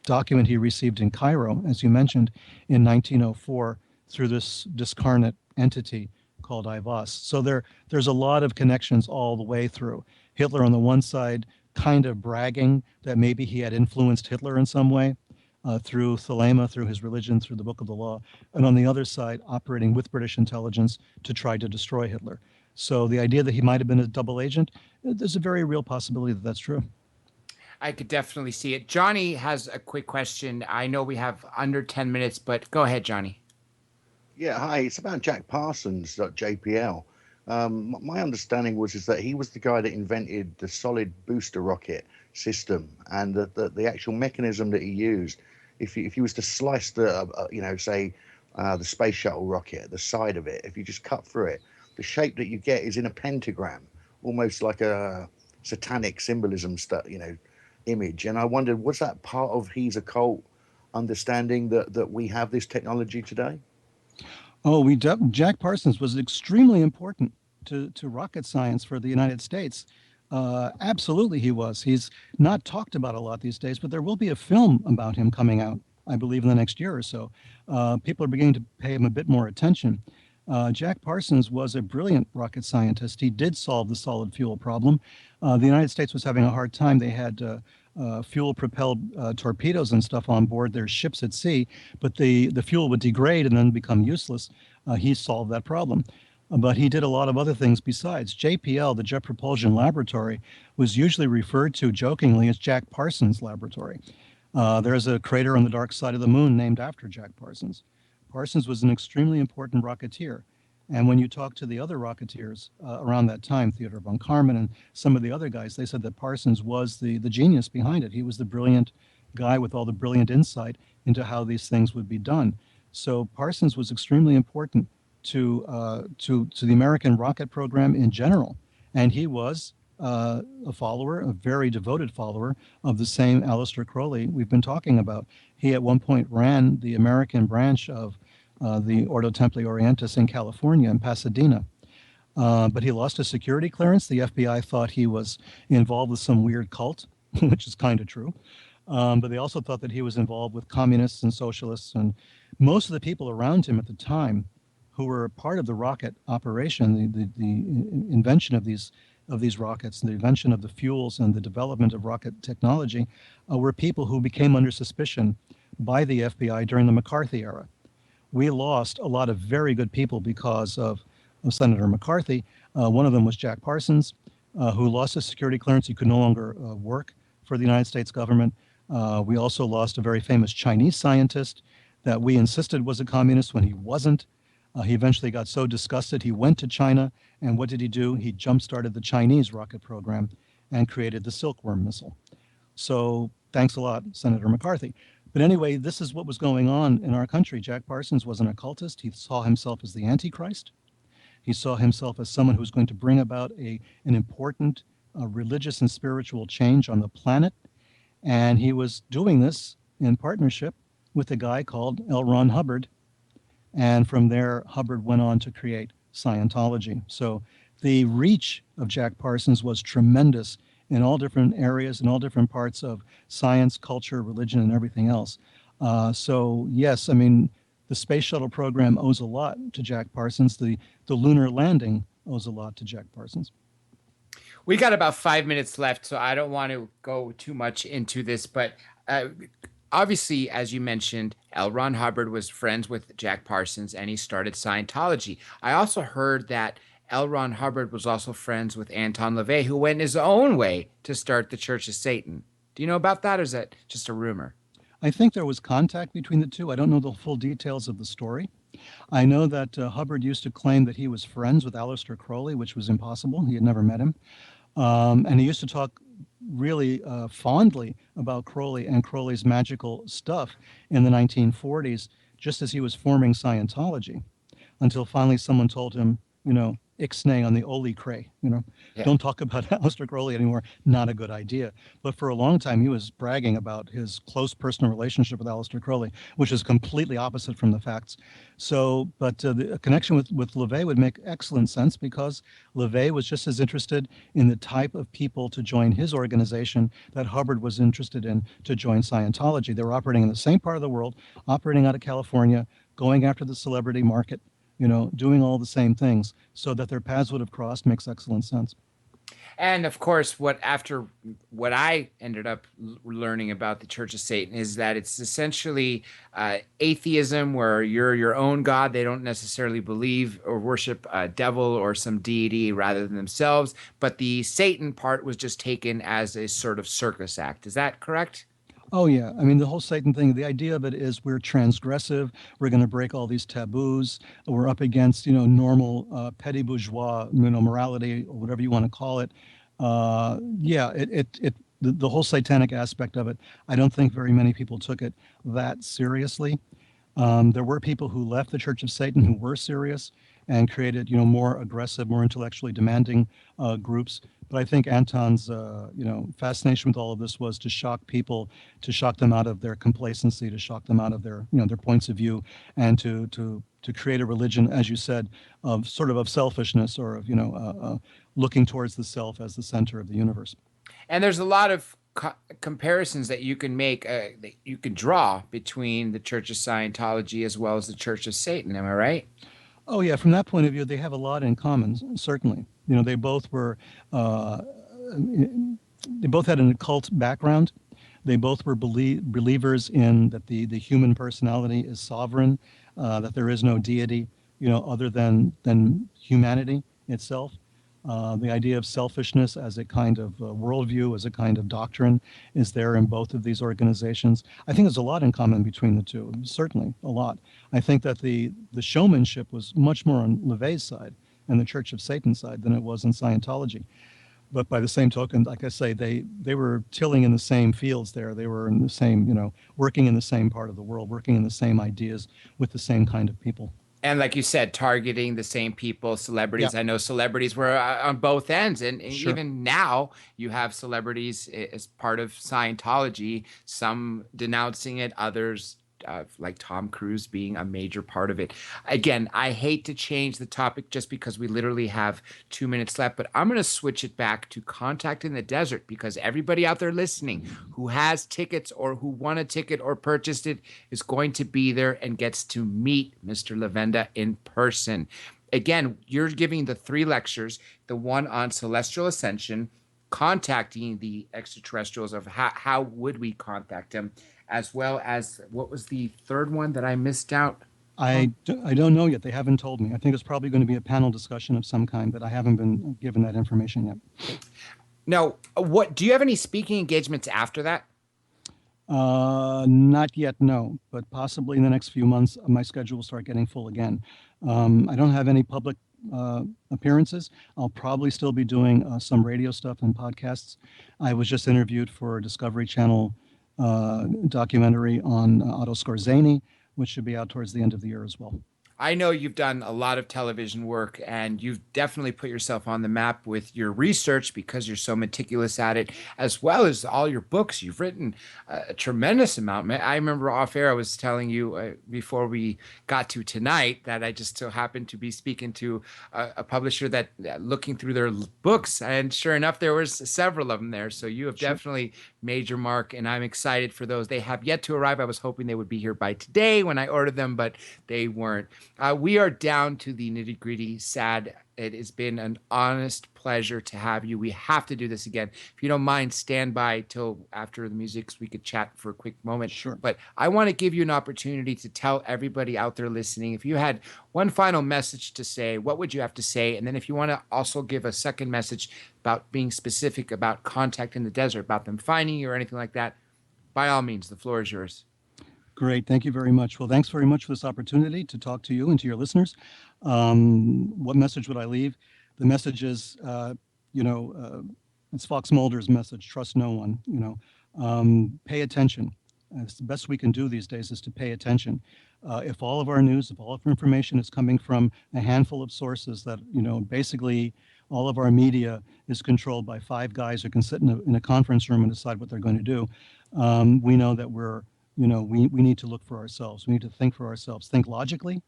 document he received in Cairo, as you mentioned, in 1904 through this discarnate entity called IVAS. So there's a lot of connections all the way through. Hitler on the one side, kind of bragging that maybe he had influenced Hitler in some way through Thelema, through his religion, through the Book of the Law, and on the other side, operating with British intelligence to try to destroy Hitler. So the idea that he might have been a double agent, there's a very real possibility that that's true. I could definitely see it. Johnny has a quick question. I know we have under 10 minutes, but go ahead, Johnny. Yeah, hi. It's about Jack Parsons at JPL. My understanding is that he was the guy that invented the solid booster rocket system, and that the actual mechanism that he used, if you was to slice the the space shuttle rocket, the side of it, if you just cut through it, the shape that you get is in a pentagram, almost like a satanic symbolism image. And I wondered, was that part of his occult understanding that we have this technology today? Oh, Jack Parsons was extremely important to rocket science for the United States. Absolutely, he was. He's not talked about a lot these days, but there will be a film about him coming out, I believe, in the next year or so. People are beginning to pay him a bit more attention. Jack Parsons was a brilliant rocket scientist. He did solve the solid fuel problem. The United States was having a hard time. They had fuel-propelled torpedoes and stuff on board their ships at sea, but the fuel would degrade and then become useless. He solved that problem. But he did a lot of other things besides. JPL, the Jet Propulsion Laboratory, was usually referred to jokingly as Jack Parsons Laboratory. There's a crater on the dark side of the moon named after Jack Parsons. Parsons was an extremely important rocketeer. And when you talk to the other rocketeers around that time, Theodore von Karman and some of the other guys, they said that Parsons was the genius behind it. He was the brilliant guy with all the brilliant insight into how these things would be done. So Parsons was extremely important to the American rocket program in general. And he was a follower, a very devoted follower of the same Aleister Crowley we've been talking about. He at one point ran the American branch of the Ordo Templi Orientis in California, in Pasadena. But he lost his security clearance. The FBI thought he was involved with some weird cult, which is kind of true. But they also thought that he was involved with communists and socialists. And most of the people around him at the time who were part of the rocket operation, the invention of these rockets, the invention of the fuels and the development of rocket technology, were people who became under suspicion by the FBI during the McCarthy era. We lost a lot of very good people because of Senator McCarthy. One of them was Jack Parsons, who lost his security clearance. He could no longer work for the United States government. We also lost a very famous Chinese scientist that we insisted was a communist when he wasn't. He eventually got so disgusted, he went to China, and what did he do? He jump-started the Chinese rocket program and created the Silkworm missile. So thanks a lot, Senator McCarthy. But anyway, this is what was going on in our country. Jack Parsons was an occultist. He saw himself as the Antichrist. He saw himself as someone who's going to bring about an important religious and spiritual change on the planet. And he was doing this in partnership with a guy called L. Ron Hubbard. And from there, Hubbard went on to create Scientology. So the reach of Jack Parsons was tremendous in all different areas, in all different parts of science, culture, religion, and everything else. So yes, I mean, the space shuttle program owes a lot to Jack Parsons. The lunar landing owes a lot to Jack Parsons. We got about 5 minutes left, so I don't want to go too much into this, but obviously, as you mentioned, L. Ron Hubbard was friends with Jack Parsons, and he started Scientology. I also heard that L. Ron Hubbard was also friends with Anton LaVey, who went his own way to start the Church of Satan. Do you know about that, or is that just a rumor? I think there was contact between the two. I don't know the full details of the story. I know that Hubbard used to claim that he was friends with Aleister Crowley, which was impossible. He had never met him. And he used to talk really fondly about Crowley and Crowley's magical stuff in the 1940s, just as he was forming Scientology, until finally someone told him, ixnay on the Oli Cray, don't talk about Aleister Crowley anymore. Not a good idea. But for a long time, he was bragging about his close personal relationship with Aleister Crowley, which is completely opposite from the facts. So, but the connection with LaVey would make excellent sense, because LaVey was just as interested in the type of people to join his organization that Hubbard was interested in to join Scientology. They were operating in the same part of the world, operating out of California, going after the celebrity market. doing all the same things. So that their paths would have crossed makes excellent sense. And of course, what I ended up learning about the Church of Satan is that it's essentially atheism, where you're your own god. They don't necessarily believe or worship a devil or some deity rather than themselves. But the Satan part was just taken as a sort of circus act. Is that correct? Oh yeah, I mean the whole Satan thing. The idea of it is we're transgressive. We're going to break all these taboos. We're up against normal petty bourgeois morality or whatever you want to call it. Yeah, the whole satanic aspect of it. I don't think very many people took it that seriously. There were people who left the Church of Satan who were serious and created more aggressive, more intellectually demanding groups. But I think Anton's, fascination with all of this was to shock people, to shock them out of their complacency, to shock them out of their, their points of view, and to create a religion, as you said, of sort of selfishness or of, looking towards the self as the center of the universe. And there's a lot of comparisons that you can make, that you can draw between the Church of Scientology as well as the Church of Satan. Am I right? Oh yeah, from that point of view, they have a lot in common. Certainly, they both were, they both had an occult background. They both were believers in that the human personality is sovereign, that there is no deity, other than humanity itself. The idea of selfishness as a kind of worldview, as a kind of doctrine, is there in both of these organizations. I think there's a lot in common between the two, certainly a lot. I think that the showmanship was much more on LeVay's side and the Church of Satan side than it was in Scientology. But by the same token, like I say, they were tilling in the same fields there. They were in the same, working in the same part of the world, working in the same ideas with the same kind of people. And like you said, targeting the same people, celebrities. Yeah. I know celebrities were on both ends. And Sure. even now, you have celebrities as part of Scientology, some denouncing it, others, like Tom Cruise, being a major part of it. Again, I hate to change the topic just because we literally have 2 minutes left, but I'm going to switch it back to Contact in the Desert, because everybody out there listening who has tickets or who won a ticket or purchased it is going to be there and gets to meet Mr. Lavenda in person. Again, you're giving the 3 lectures, the one on celestial ascension, contacting the extraterrestrials, of how would we contact them, as well as, what was the third one that I missed out? I don't know yet. They haven't told me. I think it's probably going to be a panel discussion of some kind, but I haven't been given that information yet. Now, what do you have any speaking engagements after that? Not yet, no, but possibly in the next few months, my schedule will start getting full again. I don't have any public appearances. I'll probably still be doing some radio stuff and podcasts. I was just interviewed for a Discovery Channel documentary on Otto Skorzeny, which should be out towards the end of the year as well. I know you've done a lot of television work, and you've definitely put yourself on the map with your research because you're so meticulous at it, as well as all your books. You've written a tremendous amount. I remember off air, I was telling you before we got to tonight that I just so happened to be speaking to a publisher that looking through their books, and sure enough, there was several of them there. So you have definitely made your mark, and I'm excited for those. They have yet to arrive. I was hoping they would be here by today when I ordered them, but they weren't. We are down to the nitty gritty. Sad. It has been an honest pleasure to have you. We have to do this again. If you don't mind, stand by till after the music so we could chat for a quick moment. Sure. But I want to give you an opportunity to tell everybody out there listening, if you had one final message to say, what would you have to say? And then if you want to also give a second message about being specific about Contact in the Desert, about them finding you or anything like that, by all means, the floor is yours. Great. Thank you very much. Well, thanks very much for this opportunity to talk to you and to your listeners. What message would I leave? The message is, it's Fox Mulder's message, trust no one, pay attention. It's the best we can do these days is to pay attention. If all of our news, if all of our information is coming from a handful of sources that, basically all of our media is controlled by 5 guys who can sit in a conference room and decide what they're going to do, we know that we need to look for ourselves. We need to think for ourselves. Think logically,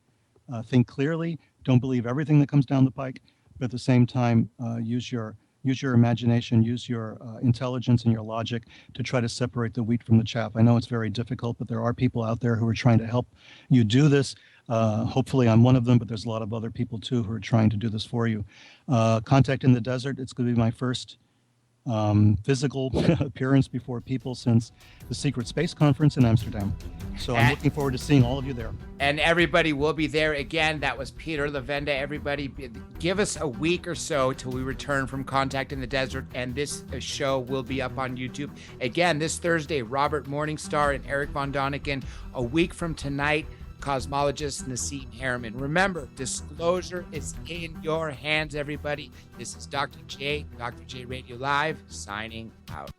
think clearly. Don't believe everything that comes down the pike, but at the same time, use your imagination, use your intelligence and your logic to try to separate the wheat from the chaff. I know it's very difficult, but there are people out there who are trying to help you do this. Hopefully I'm one of them, but there's a lot of other people too who are trying to do this for you. Contact in the Desert, it's going to be my first physical appearance before people since the Secret Space Conference in Amsterdam. So I'm looking forward to seeing all of you there. And everybody will be there again. That was Peter Lavenda. Everybody, give us a week or so till we return from Contact in the Desert, and this show will be up on YouTube again this Thursday. Robert Morningstar and Eric Von Doniken. A week from tonight, cosmologist Nassim Harriman. Remember, disclosure is in your hands, everybody. This is Dr. J Radio Live, signing out.